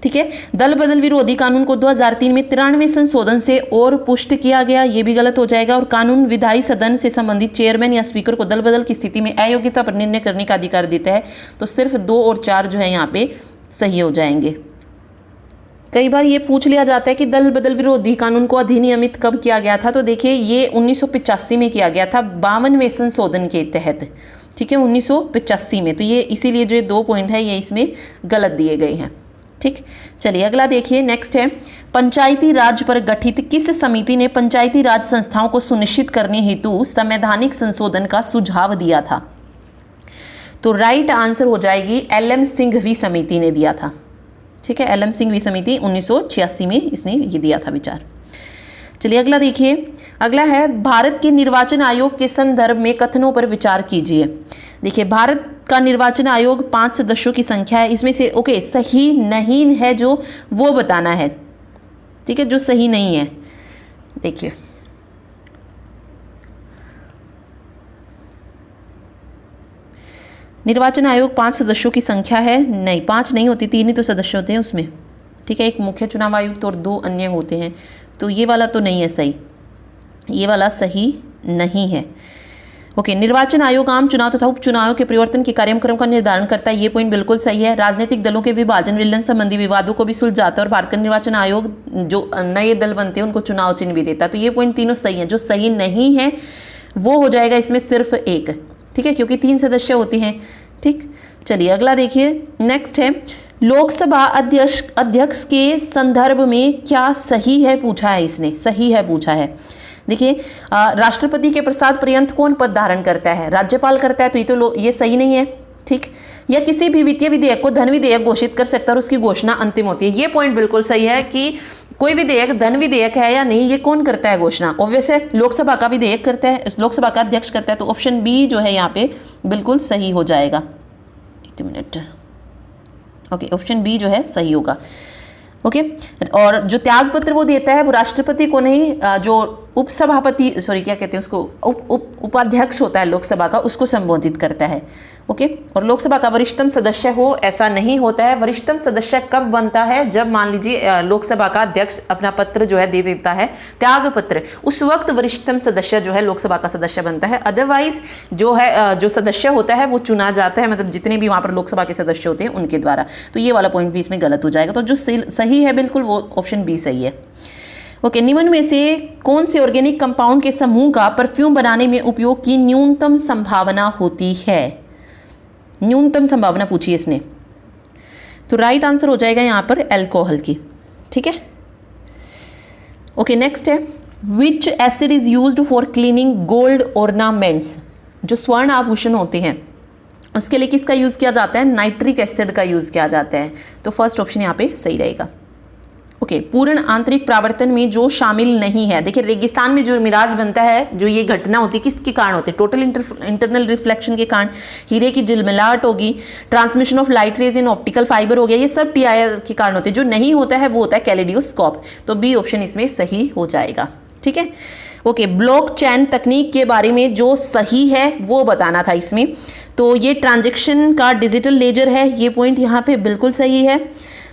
ठीक है, दल बदल विरोधी कानून को 2003 में 93वें संशोधन से और पुष्ट किया गया, ये भी गलत हो जाएगा। और कानून विधायी सदन से संबंधित चेयरमैन या स्पीकर को दल बदल की स्थिति में अयोग्यता पर निर्णय करने का अधिकार देता है। तो सिर्फ 2 और 4 जो है यहाँ पे सही हो जाएंगे। कई बार ये पूछ लिया जाता है कि दल बदल विरोधी कानून को अधिनियमित कब किया गया था, तो देखिए ये 1985 में किया गया था, 52वें संशोधन के तहत। ठीक है, 1985 में। तो ये इसीलिए जो 2 पॉइंट है ये इसमें गलत दिए गए हैं। ठीक, चलिए अगला देखिए। नेक्स्ट है, पंचायती राज पर गठित किस समिति ने पंचायती राज संस्थाओं को सुनिश्चित करने हेतु संवैधानिक संशोधन का सुझाव दिया था? तो राइट आंसर हो जाएगी LM सिंघवी समिति ने दिया था। ठीक है, LM सिंघवी समिति 1986 में इसने ये दिया था विचार। चलिए अगला देखिए। अगला है, भारत के निर्वाचन आयोग के संदर्भ में कथनों पर विचार कीजिए। देखिए, भारत का निर्वाचन आयोग 5 सदस्यों की संख्या है। इसमें से ओके सही नहीं है जो वो बताना है। ठीक है, जो सही नहीं है देखिए, निर्वाचन आयोग 5 सदस्यों की संख्या है। नहीं, 5 नहीं होती, 3 ही तो सदस्य होते हैं उसमें। ठीक है, एक मुख्य चुनाव आयुक्त और 2 अन्य होते हैं। तो ये वाला तो नहीं है सही, ये वाला सही नहीं है। ओके, निर्वाचन आयोग आम चुनाव तथा उपचुनाव के परिवर्तन के कार्यक्रम का निर्धारण करता है, ये पॉइंट बिल्कुल सही है। राजनीतिक दलों के विभाजन विलयन संबंधी विवादों को भी सुलझाता है और भारत का निर्वाचन आयोग जो नए दल बनते हैं उनको चुनाव चिन्ह भी देता है। तो ये पॉइंट तीनों सही है। जो सही नहीं है वो हो जाएगा इसमें सिर्फ 1। ठीक है, क्योंकि 3 सदस्य होते हैं। ठीक, चलिए अगला देखिए। नेक्स्ट है, लोकसभा अध्यक्ष के संदर्भ में क्या सही है पूछा है इसने, सही है पूछा है। देखिए, राष्ट्रपति के प्रसाद पर्यंत कौन पद धारण करता है? राज्यपाल करता है, तो ये सही नहीं है। ठीक, या किसी भी वित्तीय विधेयक को धन विधेयक घोषित कर सकता है और उसकी घोषणा अंतिम होती है, ये पॉइंट बिल्कुल सही है कि कोई विधेयक धन विधेयक है या नहीं, ये कौन करता है घोषणा? ऑब्वियस है, लोकसभा का विधेयक करता है, लोकसभा का अध्यक्ष करता है। तो ऑप्शन बी जो है यहाँ पे बिल्कुल सही हो जाएगा। 1 मिनट, ओके, ऑप्शन बी जो है सही होगा। ओके, और जो त्याग पत्र वो देता है वो राष्ट्रपति को नहीं, जो उपसभापति क्या कहते हैं उसको, उपाध्यक्ष होता है लोकसभा का, उसको संबोधित करता है। ओके, और लोकसभा का वरिष्ठतम सदस्य हो ऐसा नहीं होता है। वरिष्ठतम सदस्य कब बनता है? जब मान लीजिए लोकसभा का अध्यक्ष अपना पत्र जो है दे देता है, त्याग पत्र, उस वक्त वरिष्ठतम सदस्य जो है लोकसभा का सदस्य बनता है। अदरवाइज जो है जो सदस्य होता है वो चुना जाता है, मतलब जितने भी वहाँ पर लोकसभा के सदस्य होते हैं उनके द्वारा। तो ये वाला पॉइंट भी इसमें गलत हो जाएगा। तो जो सही है बिल्कुल वो ऑप्शन बी सही है। ओके, निम्न में से कौन से ऑर्गेनिक कंपाउंड के समूह का परफ्यूम बनाने में उपयोग की न्यूनतम संभावना होती है? न्यूनतम संभावना पूछी इसने, तो राइट आंसर हो जाएगा यहाँ पर अल्कोहल की। ठीक है, ओके, नेक्स्ट है, विच acid is used for cleaning gold ornaments, जो स्वर्ण आभूषण होते हैं उसके लिए किसका यूज़ किया जाता है? नाइट्रिक एसिड का यूज़ किया जाता है। तो फर्स्ट ऑप्शन यहाँ पे सही रहेगा। ओके, पूर्ण आंतरिक परावर्तन में जो शामिल नहीं है, देखिए रेगिस्तान में जो मिराज बनता है, जो ये घटना होती है किसके कारण होती है? टोटल इंटरनल रिफ्लेक्शन के कारण, हीरे की झिलमिलाहट होगी, transmission of light rays in optical fibre हो गया, ये सब TIR के कारण होते हैं। जो नहीं होता है वो होता है कैलेडियोस्कोप। तो बी ऑप्शन इसमें सही हो जाएगा। ठीक है, ओके, ब्लॉकचेन तकनीक के बारे में जो सही है वो बताना था इसमें। तो ये ट्रांजैक्शन का डिजिटल लेजर है, ये पॉइंट यहाँ पे बिल्कुल सही है।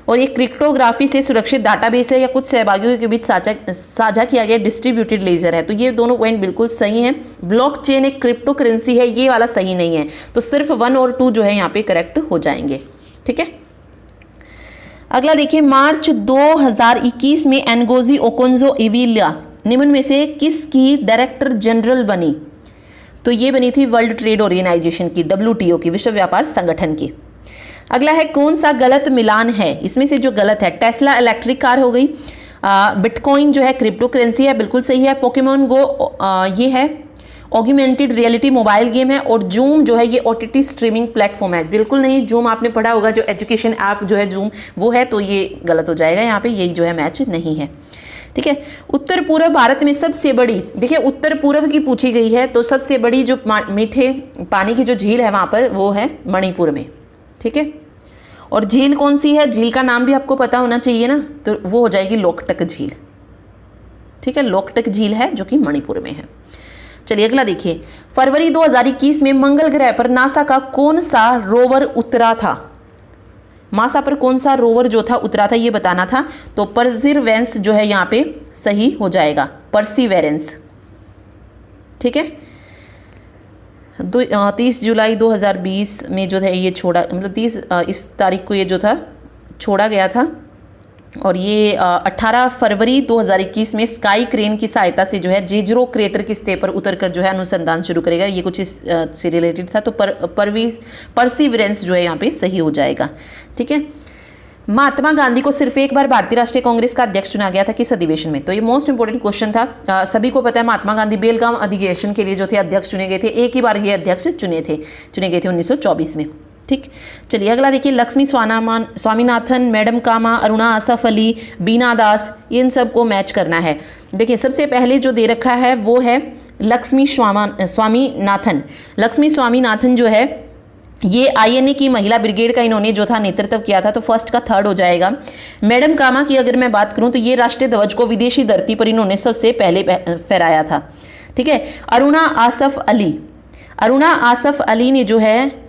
और ये क्रिप्टोग्राफी से सुरक्षित डाटाबेस है या कुछ सहभागियों के बीच साझा किया गया डिस्ट्रीब्यूटेड लेजर है। तो ये दोनों पॉइंट बिल्कुल सही हैं। ब्लॉकचेन एक क्रिप्टो करेंसी है, ये वाला सही नहीं है। तो सिर्फ 1 और 2 जो है यहाँ पे करेक्ट हो जाएंगे। ठीक है, अगला देखिए, मार्च 2021 में एनगोजी ओकोंजो-इवेलिया निम्न में से किसकी डायरेक्टर जनरल बनी? तो ये बनी थी वर्ल्ड ट्रेड ऑर्गेनाइजेशन की, WTO की, विश्व व्यापार संगठन की। अगला है कौन सा गलत मिलान है? इसमें से जो गलत है, टेस्ला इलेक्ट्रिक कार हो गई, बिटकॉइन जो है क्रिप्टो करेंसी है, बिल्कुल सही है। पोकेमोन गो ये है ऑग्यूमेंटेड रियलिटी मोबाइल गेम है। और जूम जो है ये OTT स्ट्रीमिंग प्लेटफॉर्म है, बिल्कुल नहीं। जूम आपने पढ़ा होगा, जो एजुकेशन ऐप जो है जूम, वो है। तो ये गलत हो जाएगा यहाँ पे, यही जो है मैच नहीं है। ठीक है, उत्तर पूर्व भारत में सबसे बड़ी, देखिए उत्तर पूर्व की पूछी गई है, तो सबसे बड़ी जो मीठे पानी की जो झील है वहाँ पर, वो है मणिपुर में। ठीक है, और झील कौन सी है? झील का नाम भी आपको पता होना चाहिए ना, तो वो हो जाएगी लोकटक झील। ठीक है, लोकटक झील है जो कि मणिपुर में है। चलिए अगला देखिए, फरवरी 2021 में मंगल ग्रह पर नासा का कौन सा रोवर उतरा था? नासा पर कौन सा रोवर जो था उतरा था, ये बताना था। तो परसिवरेंस जो है यहाँ पे सही हो जाएगा, परसिवेरेंस। ठीक है, 30 जुलाई 2020 में जो है ये छोड़ा, मतलब 30 इस तारीख को ये जो था छोड़ा गया था। और ये 18 फरवरी 2021 में स्काई क्रेन की सहायता से जो है जेजरो क्रेटर की सतह पर उतरकर जो है अनुसंधान शुरू करेगा। ये कुछ इस से रिलेटेड था। तो परसिवरेंस जो है यहाँ पे सही हो जाएगा। ठीक है, महात्मा गांधी को सिर्फ एक बार भारतीय राष्ट्रीय कांग्रेस का अध्यक्ष चुना गया था किस अधिवेशन में? तो ये मोस्ट इंपोर्टेंट क्वेश्चन था। सभी को पता है महात्मा गांधी बेलगाम अधिवेशन के लिए जो थे अध्यक्ष चुने गए थे। एक ही बार ये अध्यक्ष चुने गए थे 1924 में। ठीक, चलिए अगला देखिए, लक्ष्मी स्वामीनाथन, मैडम कामा, अरुणा आसफ अली, बीना दास, इन सब को मैच करना है। देखिए सबसे पहले जो दे रखा है वो है लक्ष्मी स्वामीनाथन। लक्ष्मी स्वामीनाथन जो है ये INA की महिला ब्रिगेड का इन्होंने जो था नेतृत्व किया था। तो फर्स्ट का थर्ड हो जाएगा। मैडम कामा की अगर मैं बात करूं तो ये राष्ट्रीय ध्वज को विदेशी धरती पर इन्होंने सबसे पहले फहराया था। ठीक है, अरुणा आसफ अली ने जो है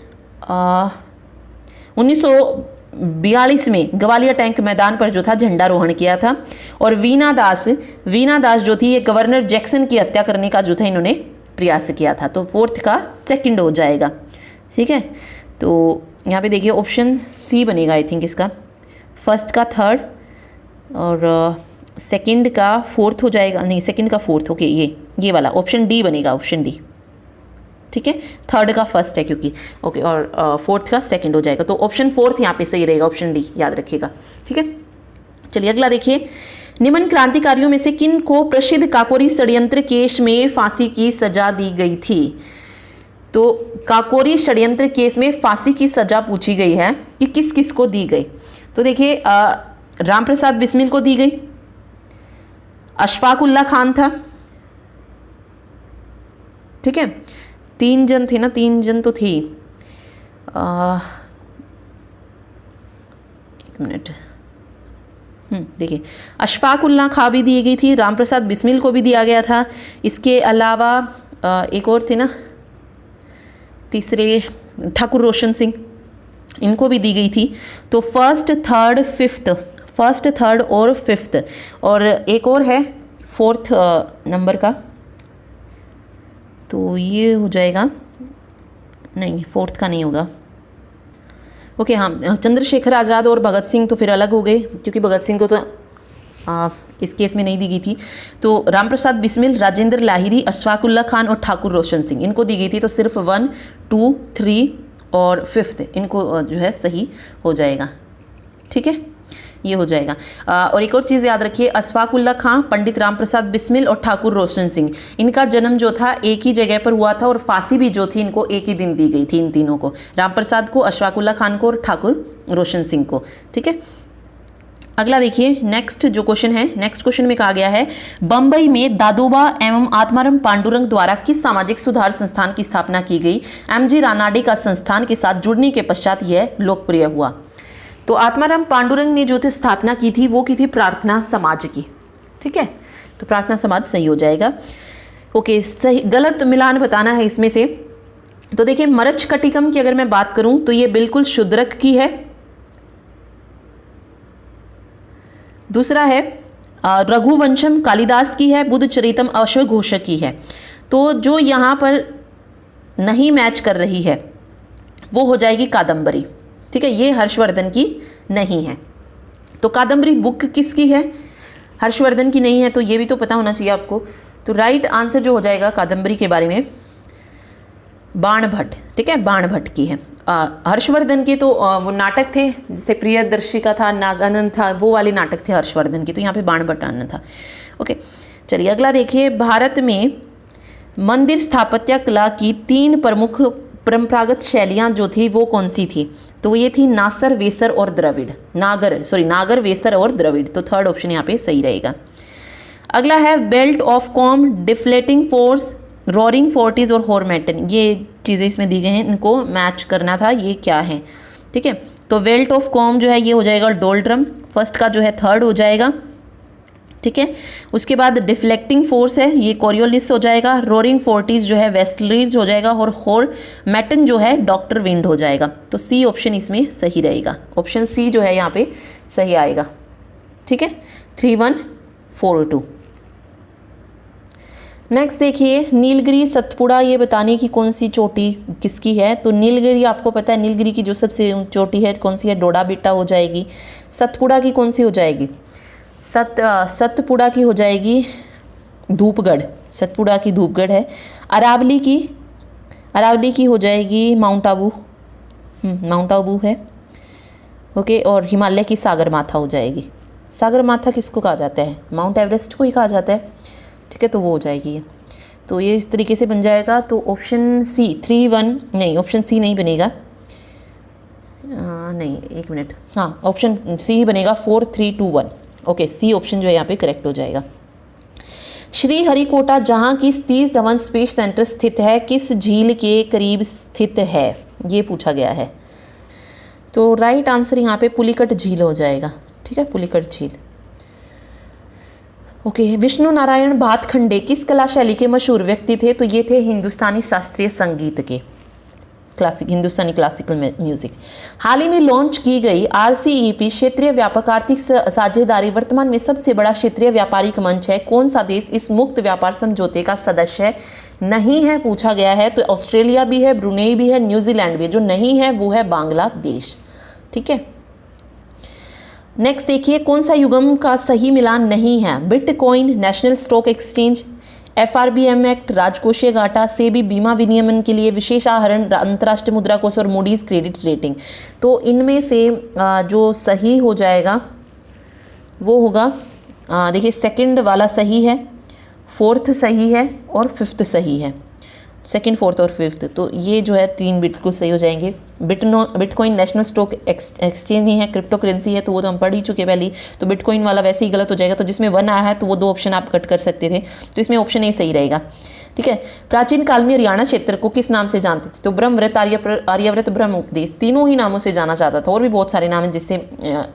1942 में ग्वालियर टैंक मैदान पर जो था झंडारोहण किया था। और वीना दास जो थी ये गवर्नर जैक्सन की हत्या करने का जो था इन्होंने प्रयास किया था। तो फोर्थ का सेकंड हो जाएगा। ठीक है, तो यहाँ पे देखिए ऑप्शन C बनेगा आई थिंक इसका, फर्स्ट का थर्ड और सेकंड का फोर्थ हो जाएगा। नहीं, सेकंड का फोर्थ। ओके, ये वाला ऑप्शन D बनेगा, ऑप्शन D। ठीक है, थर्ड का फर्स्ट है क्योंकि, ओके, और फोर्थ का सेकंड हो जाएगा। तो ऑप्शन फोर्थ यहाँ पे सही रहेगा, ऑप्शन D याद रखिएगा। ठीक है, चलिए अगला देखिए, निम्न क्रांतिकारियों में से किन को प्रसिद्ध काकोरी षड्यंत्र केस में फांसी की सजा दी गई थी? तो काकोरी षड्यंत्र केस में फांसी की सजा पूछी गई है कि किस किस को दी गई। तो देखिए राम प्रसाद बिस्मिल को दी गई, अशफाक उल्ला खान था। ठीक है, 3 जन थे ना, 3 जन तो थी। एक मिनट, देखिए अशफाक उल्ला खां भी दी गई थी, राम प्रसाद बिस्मिल को भी दिया गया था। इसके अलावा एक और थे ना, तीसरे ठाकुर रोशन सिंह, इनको भी दी गई थी। तो फर्स्ट थर्ड और फिफ्थ, और एक और है फोर्थ नंबर का, तो ये हो जाएगा, नहीं फोर्थ का नहीं होगा। ओके, हाँ, चंद्रशेखर आज़ाद और भगत सिंह तो फिर अलग हो गए क्योंकि भगत सिंह को तो इस केस में नहीं दी गई थी। तो राम प्रसाद बिस्मिल, राजेंद्र लाहिरी, अशफाक उल्ला खान और ठाकुर रोशन सिंह, इनको दी गई थी। तो सिर्फ 1, 2, 3 और 5th इनको जो है सही हो जाएगा। ठीक है, ये हो जाएगा। और एक और चीज़ याद रखिए, अशफाकुल्ला खां, पंडित राम प्रसाद बिस्मिल और ठाकुर रोशन सिंह, इनका जन्म जो था एक ही जगह पर हुआ था और फांसी भी जो थी इनको एक ही दिन दी गई थी, इन तीनों को, राम प्रसाद को, अशफाकुल्ला खान को और ठाकुर रोशन सिंह को। ठीक है, अगला देखिए नेक्स्ट जो क्वेश्चन है, नेक्स्ट क्वेश्चन में कहा गया है बंबई में दादोबा एवं आत्माराम पांडुरंग द्वारा किस सामाजिक सुधार संस्थान की स्थापना की गई? एमजी रानाडे का संस्थान के साथ जुड़ने के पश्चात यह लोकप्रिय हुआ। तो आत्माराम पांडुरंग ने जो थी स्थापना की थी वो की थी प्रार्थना समाज की। ठीक है, तो प्रार्थना समाज सही हो जाएगा। ओके, सही गलत मिलान बताना है इसमें से। तो देखिए मरच कटिकम की अगर मैं बात करूं तो ये बिल्कुल शूद्रक की है। दूसरा है रघुवंशम कालिदास की है, बुद्ध चरितम अश्वघोष की है। तो जो यहाँ पर नहीं मैच कर रही है वो हो जाएगी कादम्बरी। ठीक है, ये हर्षवर्धन की नहीं है। तो कादम्बरी बुक किसकी है? हर्षवर्धन की नहीं है, तो ये भी तो पता होना चाहिए आपको। तो राइट आंसर जो हो जाएगा कादम्बरी के बारे में बाणभट्ट। ठीक है, बाणभट्ट की है। हर्षवर्धन के तो वो नाटक थे, जैसे प्रियदर्शिका था, नागानंद था, वो वाले नाटक थे हर्षवर्धन के, तो यहाँ पे बाणभट्ट आना था। ओके, चलिए अगला देखिए, भारत में मंदिर स्थापत्य कला की 3 प्रमुख परंपरागत शैलियाँ जो थी वो कौन सी थी? तो ये थी नासर, वेसर और द्रविड़। नागर, वेसर और द्रविड़। तो थर्ड ऑप्शन यहाँ पे सही रहेगा। अगला है belt of com, deflating force, roaring forties और हॉर्मेटन। ये चीज़ें इसमें दी गई हैं, इनको मैच करना था, ये क्या है? ठीक है, तो बेल्ट ऑफ कॉम जो है ये हो जाएगा डोल्ड्रम, फर्स्ट का जो है थर्ड हो जाएगा। ठीक है, उसके बाद डिफ्लेक्टिंग फोर्स है ये कोरियोलिस हो जाएगा, रोरिंग फोर्टीज जो है वेस्टलीज हो जाएगा और हॉर्मेटन जो है डॉक्टर विंड हो जाएगा। तो सी ऑप्शन इसमें सही रहेगा, ऑप्शन सी जो है यहाँ पे सही आएगा। ठीक है, 3142। नेक्स्ट देखिए, नीलगिरी सतपुड़ा, ये बताने की कौन सी चोटी किसकी है? तो नीलगिरी आपको पता है, नीलगिरी की जो सबसे चोटी है कौन सी है? डोडा बेटा हो जाएगी। सतपुड़ा की कौन सी हो जाएगी? सतपुड़ा की हो जाएगी धूपगढ़, सतपुड़ा की धूपगढ़ है। अरावली की हो जाएगी माउंट आबू, माउंट आबू है। ओके, और हिमालय की सागरमाथा हो जाएगी। सागरमाथा किसको कहा जाता है? माउंट एवरेस्ट को ही कहा जाता है। ठीक है, तो वो हो जाएगी ये। तो ये इस तरीके से बन जाएगा। तो ऑप्शन सी 31 नहीं, ऑप्शन सी नहीं बनेगा, नहीं एक मिनट, हाँ ऑप्शन सी ही बनेगा 4321। ओके, सी ऑप्शन जो है यहाँ पे करेक्ट हो जाएगा। श्री हरिकोटा जहाँ की सतीश धवन स्पेस सेंटर स्थित है किस झील के करीब स्थित है? ये पूछा गया है। तो राइट आंसर यहाँ पे पुलिकट झील हो जाएगा। ठीक है, पुलिकट झील। ओके, विष्णु नारायण भातखंडे किस कला शैली के मशहूर व्यक्ति थे? तो ये थे हिंदुस्तानी शास्त्रीय संगीत के, हिंदुस्तानी क्लासिकल म्यूजिक। हाल ही में लॉन्च की गई RCEP क्षेत्रीय व्यापक आर्थिक साझेदारी वर्तमान में सबसे बड़ा क्षेत्रीय व्यापारिक मंच है। कौन सा देश इस मुक्त व्यापार समझौते का सदस्य नहीं है? पूछा गया है। तो ऑस्ट्रेलिया भी है, ब्रुनेई भी है, न्यूजीलैंड भी है। जो नहीं है वो है बांग्लादेश। ठीक है, नेक्स्ट देखिए, कौन सा युग्म का सही मिलान नहीं है? Bitcoin, national stock exchange, FRBM act, राजकोषीय घाटा, सेबी बीमा विनियमन के लिए विशेष आहरण, अंतर्राष्ट्रीय मुद्रा कोष और मूडीज क्रेडिट रेटिंग। तो इनमें से जो सही हो जाएगा वो होगा, देखिए सेकंड वाला सही है, फोर्थ सही है और फिफ्थ सही है। सेकंड, फोर्थ और फिफ्थ, तो ये जो है 3 बिल्कुल सही हो जाएंगे। बिटकॉइन नेशनल स्टॉक एक्सचेंज नहीं है, क्रिप्टो करेंसी है, तो वो तो हम पढ़ ही चुके पहले। तो बिटकॉइन वाला वैसे ही गलत हो जाएगा। तो जिसमें 1 आया है तो वो 2 ऑप्शन आप कट कर सकते थे, तो इसमें ऑप्शन ए सही रहेगा। ठीक है, प्राचीन काल में हरियाणा क्षेत्र को किस नाम से जानते थे? तो ब्रह्मव्रत, आर्यव्रत, ब्रह्म उपदेश, तीनों ही नामों से जाना जाता था। और भी बहुत सारे नाम हैं जिससे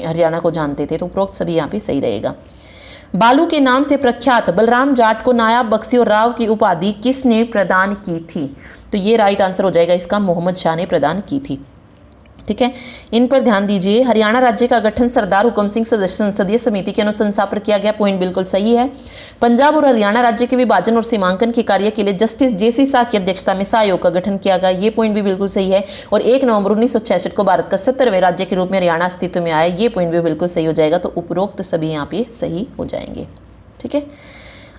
हरियाणा को जानते थे। तो उपरोक्त सभी यहाँ पे सही रहेगा। बालू के नाम से प्रख्यात बलराम जाट को नायाब बख्शी और राव की उपाधि किसने प्रदान की थी? तो ये राइट आंसर हो जाएगा इसका, मोहम्मद शाह ने प्रदान की थी। ठीक है, इन पर ध्यान दीजिए। हरियाणा राज्य का गठन सरदार हुकम सिंह संसदीय समिति के अनुशंसा पर किया गया, पॉइंट बिल्कुल सही है। पंजाब और हरियाणा राज्य के विभाजन और सीमांकन के कार्य के लिए जस्टिस JC शाह की अध्यक्षता में आयोग का गठन किया गया, ये पॉइंट भी बिल्कुल सही है। और 1 नवंबर 1966 को भारत का 70वें राज्य के रूप में हरियाणा अस्तित्व में आया, ये पॉइंट भी बिल्कुल सही हो जाएगा। तो उपरोक्त सभी यहाँ पे सही हो जाएंगे। ठीक है,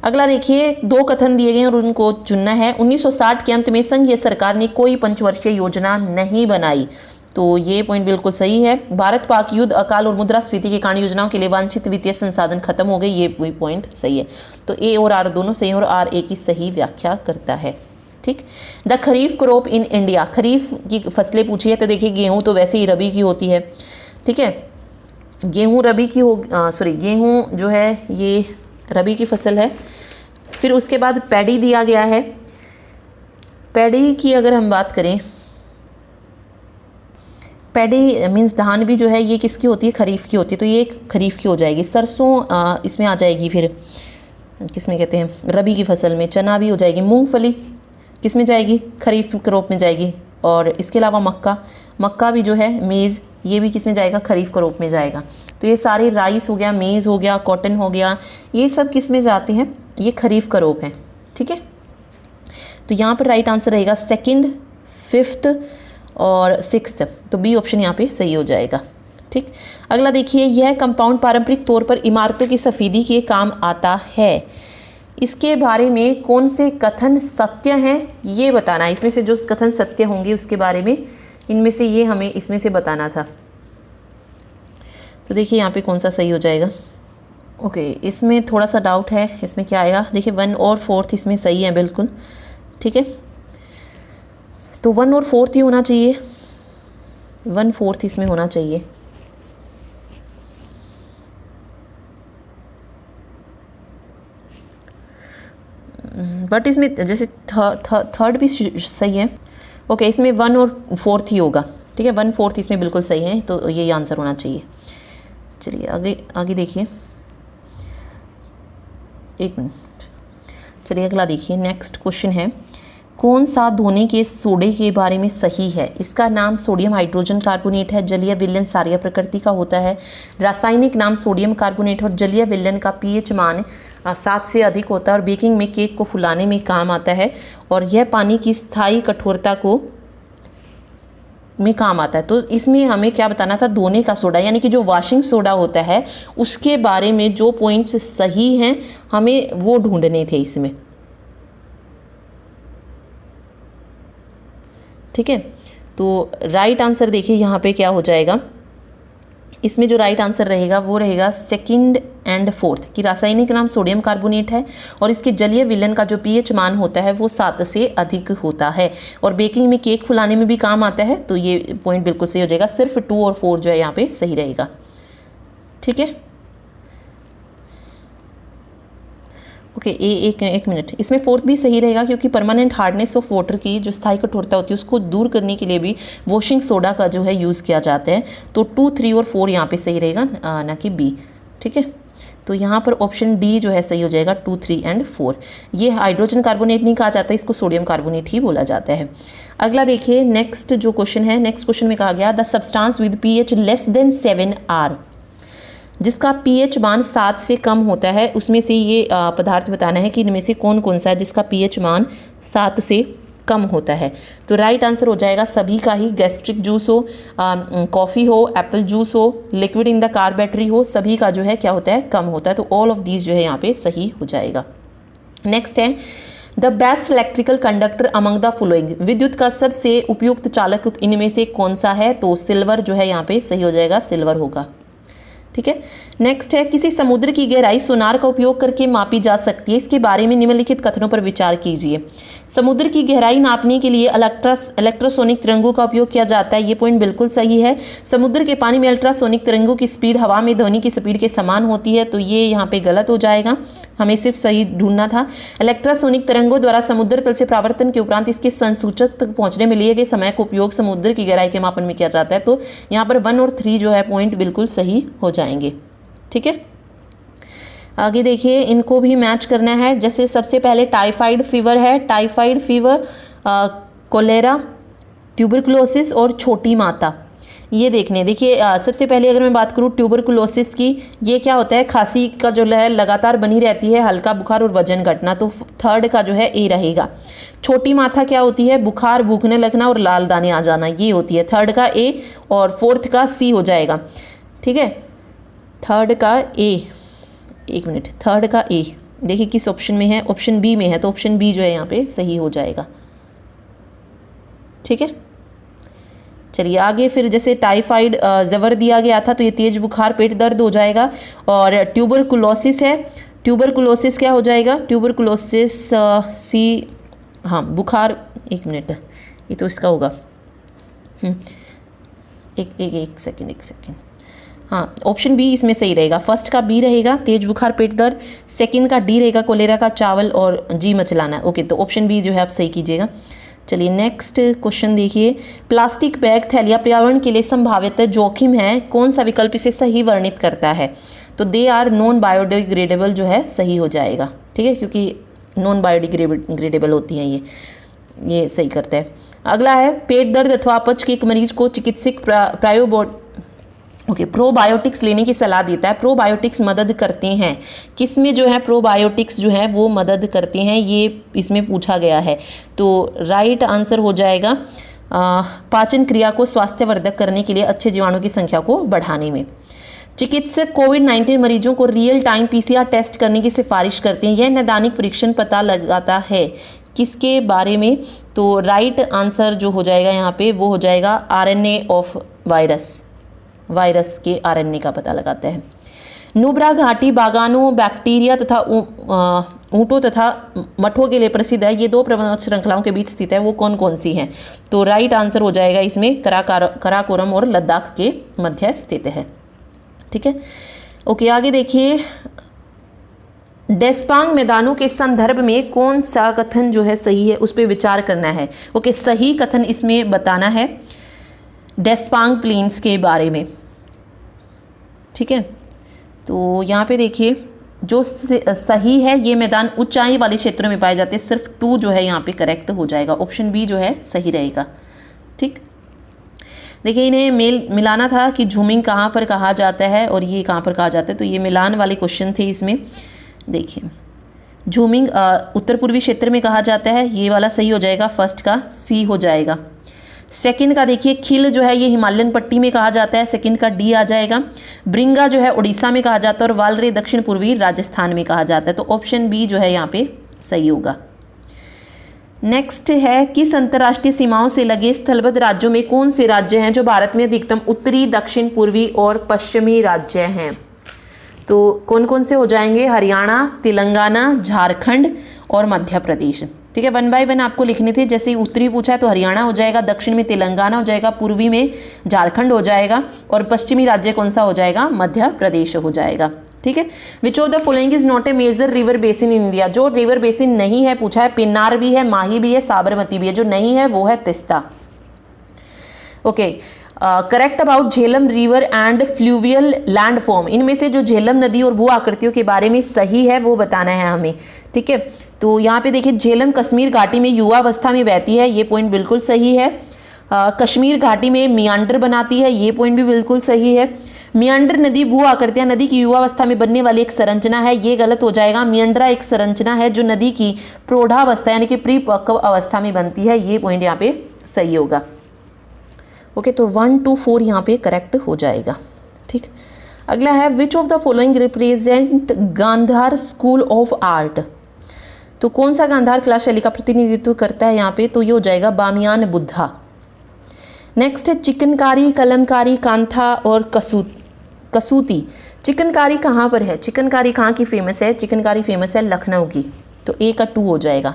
अगला देखिए, 2 कथन दिए गए और उनको चुनना है। 1960 के अंत में संघीय सरकार ने कोई पंचवर्षीय योजना नहीं बनाई। तो ये पॉइंट बिल्कुल सही है। भारत पाक युद्ध, अकाल और मुद्रास्फीति के कारण योजनाओं के लिए वांछित वित्तीय संसाधन खत्म हो गए, ये भी पॉइंट सही है। तो ए और आर दोनों सही और आर ए की सही व्याख्या करता है। ठीक। The kharif crop in India, kharif की फसलें पूछी है तो देखिए गेहूं तो वैसे ही रबी की होती है। ठीक है, गेहूं रबी की गेहूं जो है ये रबी की फसल है। फिर उसके बाद पैडी दिया गया है। पैडी की अगर हम बात करें, पैडी मीन्स धान भी जो है ये किसकी होती है, खरीफ की होती है, तो ये खरीफ की हो जाएगी। सरसों इसमें आ जाएगी, फिर किसमें कहते हैं रबी की फसल में। चना भी हो जाएगी। मूंगफली किस में जाएगी, खरीफ क्रॉप में जाएगी। और इसके अलावा मक्का भी जो है, मेज़, ये भी किस में जाएगा, खरीफ क्रॉप में जाएगा। तो ये सारे राइस हो गया, मेज़ हो गया, कॉटन हो गया, ये सब किस में जाते हैं, ये खरीफ क्रॉप है। ठीक है, तो यहाँ पर राइट आंसर रहेगा 2nd, 5th और 6th। तो बी ऑप्शन यहाँ पे सही हो जाएगा। ठीक। अगला देखिए, यह कंपाउंड पारंपरिक तौर पर इमारतों की सफेदी के काम आता है। इसके बारे में कौन से कथन सत्य हैं ये बताना है। इसमें से जो कथन सत्य होंगे उसके बारे में, इनमें से ये हमें इसमें से बताना था। तो देखिए यहाँ पे कौन सा सही हो जाएगा। ओके, इसमें थोड़ा सा डाउट है, इसमें क्या आएगा। देखिए 1 और 4th इसमें सही है बिल्कुल। ठीक है, तो 1 और 4th ही होना चाहिए, 1 4th इसमें होना चाहिए। बट इसमें जैसे थर्ड भी सही है। ओके, इसमें 1 और 4th ही होगा। ठीक है, 1 4th इसमें बिल्कुल सही है, तो यही आंसर होना चाहिए। चलिए आगे देखिए, एक मिनट। चलिए अगला देखिए, नेक्स्ट क्वेश्चन है, कौन सा धोने के सोडे के बारे में सही है। इसका नाम सोडियम हाइड्रोजन कार्बोनेट है। जलीय विलयन सारिया प्रकृति का होता है। रासायनिक नाम सोडियम कार्बोनेट, और जलीय विलयन का पीएच मान 7 से अधिक होता है और बेकिंग में केक को फुलाने में काम आता है, और यह पानी की स्थायी कठोरता को में काम आता है। तो इसमें हमें क्या बताना था, धोने का सोडा यानी कि जो वॉशिंग सोडा होता है उसके बारे में जो पॉइंट्स सही हैं हमें वो ढूंढने थे इसमें। ठीक है, तो राइट आंसर देखिए यहाँ पे क्या हो जाएगा। इसमें जो राइट आंसर रहेगा वो रहेगा 2nd and 4th कि रासायनिक नाम सोडियम कार्बोनेट है और इसके जलीय विलयन का जो पीएच मान होता है वो 7 से अधिक होता है, और बेकिंग में केक फुलाने में भी काम आता है। तो ये पॉइंट बिल्कुल सही हो जाएगा। सिर्फ 2 और 4 जो है यहाँ पे सही रहेगा। ठीक है, ओके, एक मिनट, इसमें 4th भी सही रहेगा क्योंकि परमानेंट हार्डनेस ऑफ वाटर की जो स्थायी कठोरता होती है उसको दूर करने के लिए भी वॉशिंग सोडा का जो है यूज़ किया जाता है। तो 2, 3 और 4 यहाँ पे सही रहेगा, ना कि बी। ठीक है, तो यहाँ पर ऑप्शन डी जो है सही हो जाएगा, 2, 3 and 4। ये हाइड्रोजन कार्बोनेट नहीं कहा जाता, इसको सोडियम कार्बोनेट ही बोला जाता है। अगला देखिए, नेक्स्ट जो क्वेश्चन है, नेक्स्ट क्वेश्चन में कहा गया the substance with pH less than 7 are, जिसका pH मान 7 से कम होता है, उसमें से ये पदार्थ बताना है कि इनमें से कौन कौन सा है जिसका pH मान 7 से कम होता है। तो राइट आंसर हो जाएगा सभी का ही। गैस्ट्रिक जूस हो, कॉफ़ी हो, एप्पल जूस हो, liquid in the car battery हो, सभी का जो है क्या होता है, कम होता है। तो ऑल ऑफ दीज जो है यहाँ पे सही हो जाएगा। नेक्स्ट है the best electrical conductor among the following, विद्युत का सबसे उपयुक्त चालक इनमें से कौन सा है। तो सिल्वर जो है यहाँ पे सही हो जाएगा, सिल्वर होगा। ठीक है, नेक्स्ट है किसी समुद्र की गहराई सोनार का उपयोग करके मापी जा सकती है, इसके बारे में निम्नलिखित कथनों पर विचार कीजिए। समुद्र की गहराई नापने के लिए इलेक्ट्रोसोनिक तरंगों का उपयोग किया जाता है, ये पॉइंट बिल्कुल सही है। समुद्र के पानी में अल्ट्रासोनिक तरंगों की स्पीड हवा में ध्वनि की स्पीड के समान होती है, तो ये यहाँ पे गलत हो जाएगा, हमें सिर्फ सही ढूंढना था। इलेक्ट्रोसोनिक तरंगों द्वारा समुद्र तल से परावर्तन के उपरांत इसके संसूचक तक पहुंचने में लिए गए समय का उपयोग समुद्र की गहराई के मापन में किया जाता है। तो यहाँ पर 1 और 3 जो है पॉइंट बिल्कुल सही हो जाएंगे। ठीक है, आगे देखिए, इनको भी मैच करना है। जैसे सबसे पहले टाइफाइड फीवर है, टाइफाइड फीवर, कोलेरा, ट्यूबरकुलोसिस और छोटी माता, ये देखने। देखिए सबसे पहले अगर मैं बात करूँ ट्यूबरकुलोसिस की, ये क्या होता है, खांसी का जो है लगातार बनी रहती है, हल्का बुखार और वजन घटना, तो 3rd का जो है ए रहेगा। छोटी माथा क्या होती है, बुखार, भूखने लगना और लाल दाने आ जाना, ये होती है। 3rd का ए और 4th का सी हो जाएगा। ठीक है, 3rd का ए, एक मिनट, 3rd का ए देखिए किस ऑप्शन में है, ऑप्शन बी में है, तो ऑप्शन बी जो है यहाँ पे सही हो जाएगा। ठीक है, चलिए आगे फिर जैसे टाइफाइड ज़बर दिया गया था तो ये तेज बुखार पेट दर्द हो जाएगा। और ट्यूबरकुलोसिस है, ट्यूबरकुलोसिस क्या हो जाएगा, ट्यूबरकुलोसिस सी, हाँ बुखार, एक मिनट ये तो इसका होगा, एक सेकेंड, हाँ ऑप्शन बी इसमें सही रहेगा। फर्स्ट का बी रहेगा तेज बुखार पेट दर्द, सेकंड का डी रहेगा कोलेरा का चावल, और जी मचलाना। ओके तो ऑप्शन बी जो है आप सही कीजिएगा। चलिए नेक्स्ट क्वेश्चन देखिए, प्लास्टिक बैग थैलियाँ पर्यावरण के लिए संभावित जोखिम है, कौन सा विकल्प इसे सही वर्णित करता है। तो दे आर नॉन बायोडिग्रेडेबल जो है सही हो जाएगा, ठीक है, क्योंकि नॉन बायोडिग्रेडेबल होती हैं ये सही करता है। अगला है पेट दर्द अथवा अपच के एक मरीज को चिकित्सक प्रोबायोटिक्स लेने की सलाह देता है। प्रोबायोटिक्स मदद करते हैं, किसमें जो है प्रोबायोटिक्स जो है वो मदद करते हैं, ये इसमें पूछा गया है। तो राइट आंसर हो जाएगा पाचन क्रिया को स्वास्थ्यवर्धक करने के लिए, अच्छे जीवाणु की संख्या को बढ़ाने में। चिकित्सक कोविड-19 मरीजों को रियल टाइम PCR टेस्ट करने की सिफारिश करते हैं। यह नैदानिक परीक्षण पता लगाता है किसके बारे में। तो राइट आंसर जो हो जाएगा यहाँ पे वो हो जाएगा RNA ऑफ वायरस के RNA का पता लगाता है। नुब्रा घाटी बागानों बैक्टीरिया तथा ऊँटों तथा मठों के लिए प्रसिद्ध है। ये दो पर्वत श्रृंखलाओं के बीच स्थित है, वो कौन कौन सी हैं। तो राइट आंसर हो जाएगा इसमें कराकोरम और लद्दाख के मध्य स्थित है, ठीक है। ओके आगे देखिए, डेस्पांग मैदानों के संदर्भ में कौन सा कथन जो है सही है उस पर विचार करना है। ओके सही कथन इसमें बताना है डेस्पांग प्लेन्स के बारे में, ठीक है। तो यहाँ पे देखिए जो सही है, ये मैदान ऊंचाई वाले क्षेत्रों में पाए जाते हैं, सिर्फ 2 जो है यहाँ पे करेक्ट हो जाएगा, ऑप्शन बी जो है सही रहेगा, ठीक। देखिए इन्हें मिलाना था कि झूमिंग कहाँ पर कहा जाता है और ये कहाँ पर कहा जाता है, तो ये मिलान वाले क्वेश्चन थे इसमें। देखिए झूमिंग उत्तर पूर्वी क्षेत्र में कहा जाता है, ये वाला सही हो जाएगा, फर्स्ट का सी हो जाएगा। सेकंड का देखिए खिल जो है ये हिमालयन पट्टी में कहा जाता है, सेकंड का डी आ जाएगा। ब्रिंगा जो है उड़ीसा में कहा जाता है और वालरे दक्षिण पूर्वी राजस्थान में कहा जाता है, तो ऑप्शन बी जो है यहाँ पे सही होगा। नेक्स्ट है किस अंतर्राष्ट्रीय सीमाओं से लगे स्थलबद्ध राज्यों में कौन से राज्य हैं जो भारत में अधिकतम उत्तरी दक्षिण पूर्वी और पश्चिमी राज्य हैं। तो कौन कौन से हो जाएंगे, हरियाणा, तेलंगाना, झारखंड और मध्य प्रदेश, ठीक है। 1 बाय 1 आपको लिखने थे, जैसे ही उत्तरी पूछा है तो हरियाणा हो जाएगा, दक्षिण में तेलंगाना हो जाएगा, पूर्वी में झारखंड हो जाएगा और पश्चिमी राज्य कौन सा हो जाएगा, मध्य प्रदेश हो जाएगा, ठीक है। Which of the following is not a major river basin in India. जो रिवर बेसिन नहीं है पूछा है, पिन्नार भी है, माही भी है, साबरमती भी है, जो नहीं है वो है Teesta. Okay correct about Jhelum river and fluvial landform, इनमें से जो झेलम नदी और भू आकृतियों के बारे में सही है वो बताना है हमें, ठीक है। तो यहाँ पे देखिए झेलम कश्मीर घाटी में युवावस्था में बहती है, ये पॉइंट बिल्कुल सही है। कश्मीर घाटी में मियांडर बनाती है, ये पॉइंट भी बिल्कुल सही है। मियांडर नदी भू आकृतियाँ नदी की युवावस्था में बनने वाली एक संरचना है, ये गलत हो जाएगा। मियांडरा एक संरचना है जो नदी की प्रौढ़ावस्था यानी कि परिपक्व अवस्था में बनती है, ये पॉइंट यहाँ पे सही होगा। ओके तो 1 to 4 यहाँ पे करेक्ट हो जाएगा, ठीक। अगला है which of the following represent Gandhara school of art. तो कौन सा गांधार कला शैली का प्रतिनिधित्व करता है यहाँ पे, तो ये हो जाएगा बामियान बुद्धा। नेक्स्ट है चिकनकारी, कलमकारी, कांथा और कसूती। चिकनकारी कहाँ पर है, चिकनकारी कहाँ की फेमस है, चिकनकारी फेमस है लखनऊ की, तो ए का 2 हो जाएगा।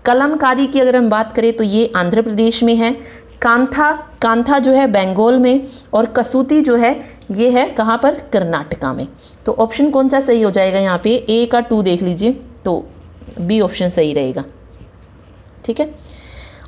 कलमकारी की अगर हम बात करें तो ये आंध्र प्रदेश में है। कांथा जो है बंगाल में और कसूती जो है ये है कहाँ पर, कर्नाटका में। तो ऑप्शन कौन सा सही हो जाएगा यहाँ पे, ए का 2 देख लीजिए, तो बी ऑप्शन सही रहेगा, ठीक है।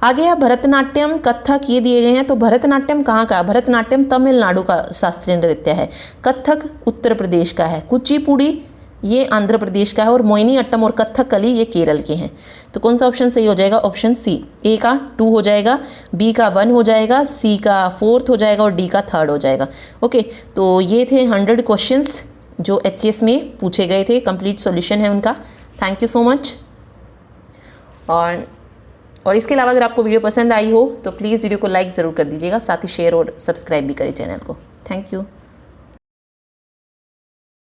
आगे है भरतनाट्यम, कथक, ये दिए गए हैं। तो भरतनाट्यम कहाँ का, भरतनाट्यम तमिलनाडु का शास्त्रीय नृत्य है, कथक उत्तर प्रदेश का है, कुचिपुड़ी ये आंध्र प्रदेश का है और मोहिनी अट्टम और कथकली ये केरल के हैं। तो कौन सा ऑप्शन सही हो जाएगा, ऑप्शन सी, ए का 2 हो जाएगा, बी का 1 हो जाएगा, सी का 4th हो जाएगा और डी का 3rd हो जाएगा। ओके तो ये थे 100 क्वेश्चंस जो HCS में पूछे गए थे, कंप्लीट सॉल्यूशन है उनका। Thank you so much. और इसके अलावा अगर आपको वीडियो पसंद आई हो तो प्लीज़ वीडियो को लाइक ज़रूर कर दीजिएगा, साथ ही शेयर और सब्सक्राइब भी करें चैनल को। Thank you.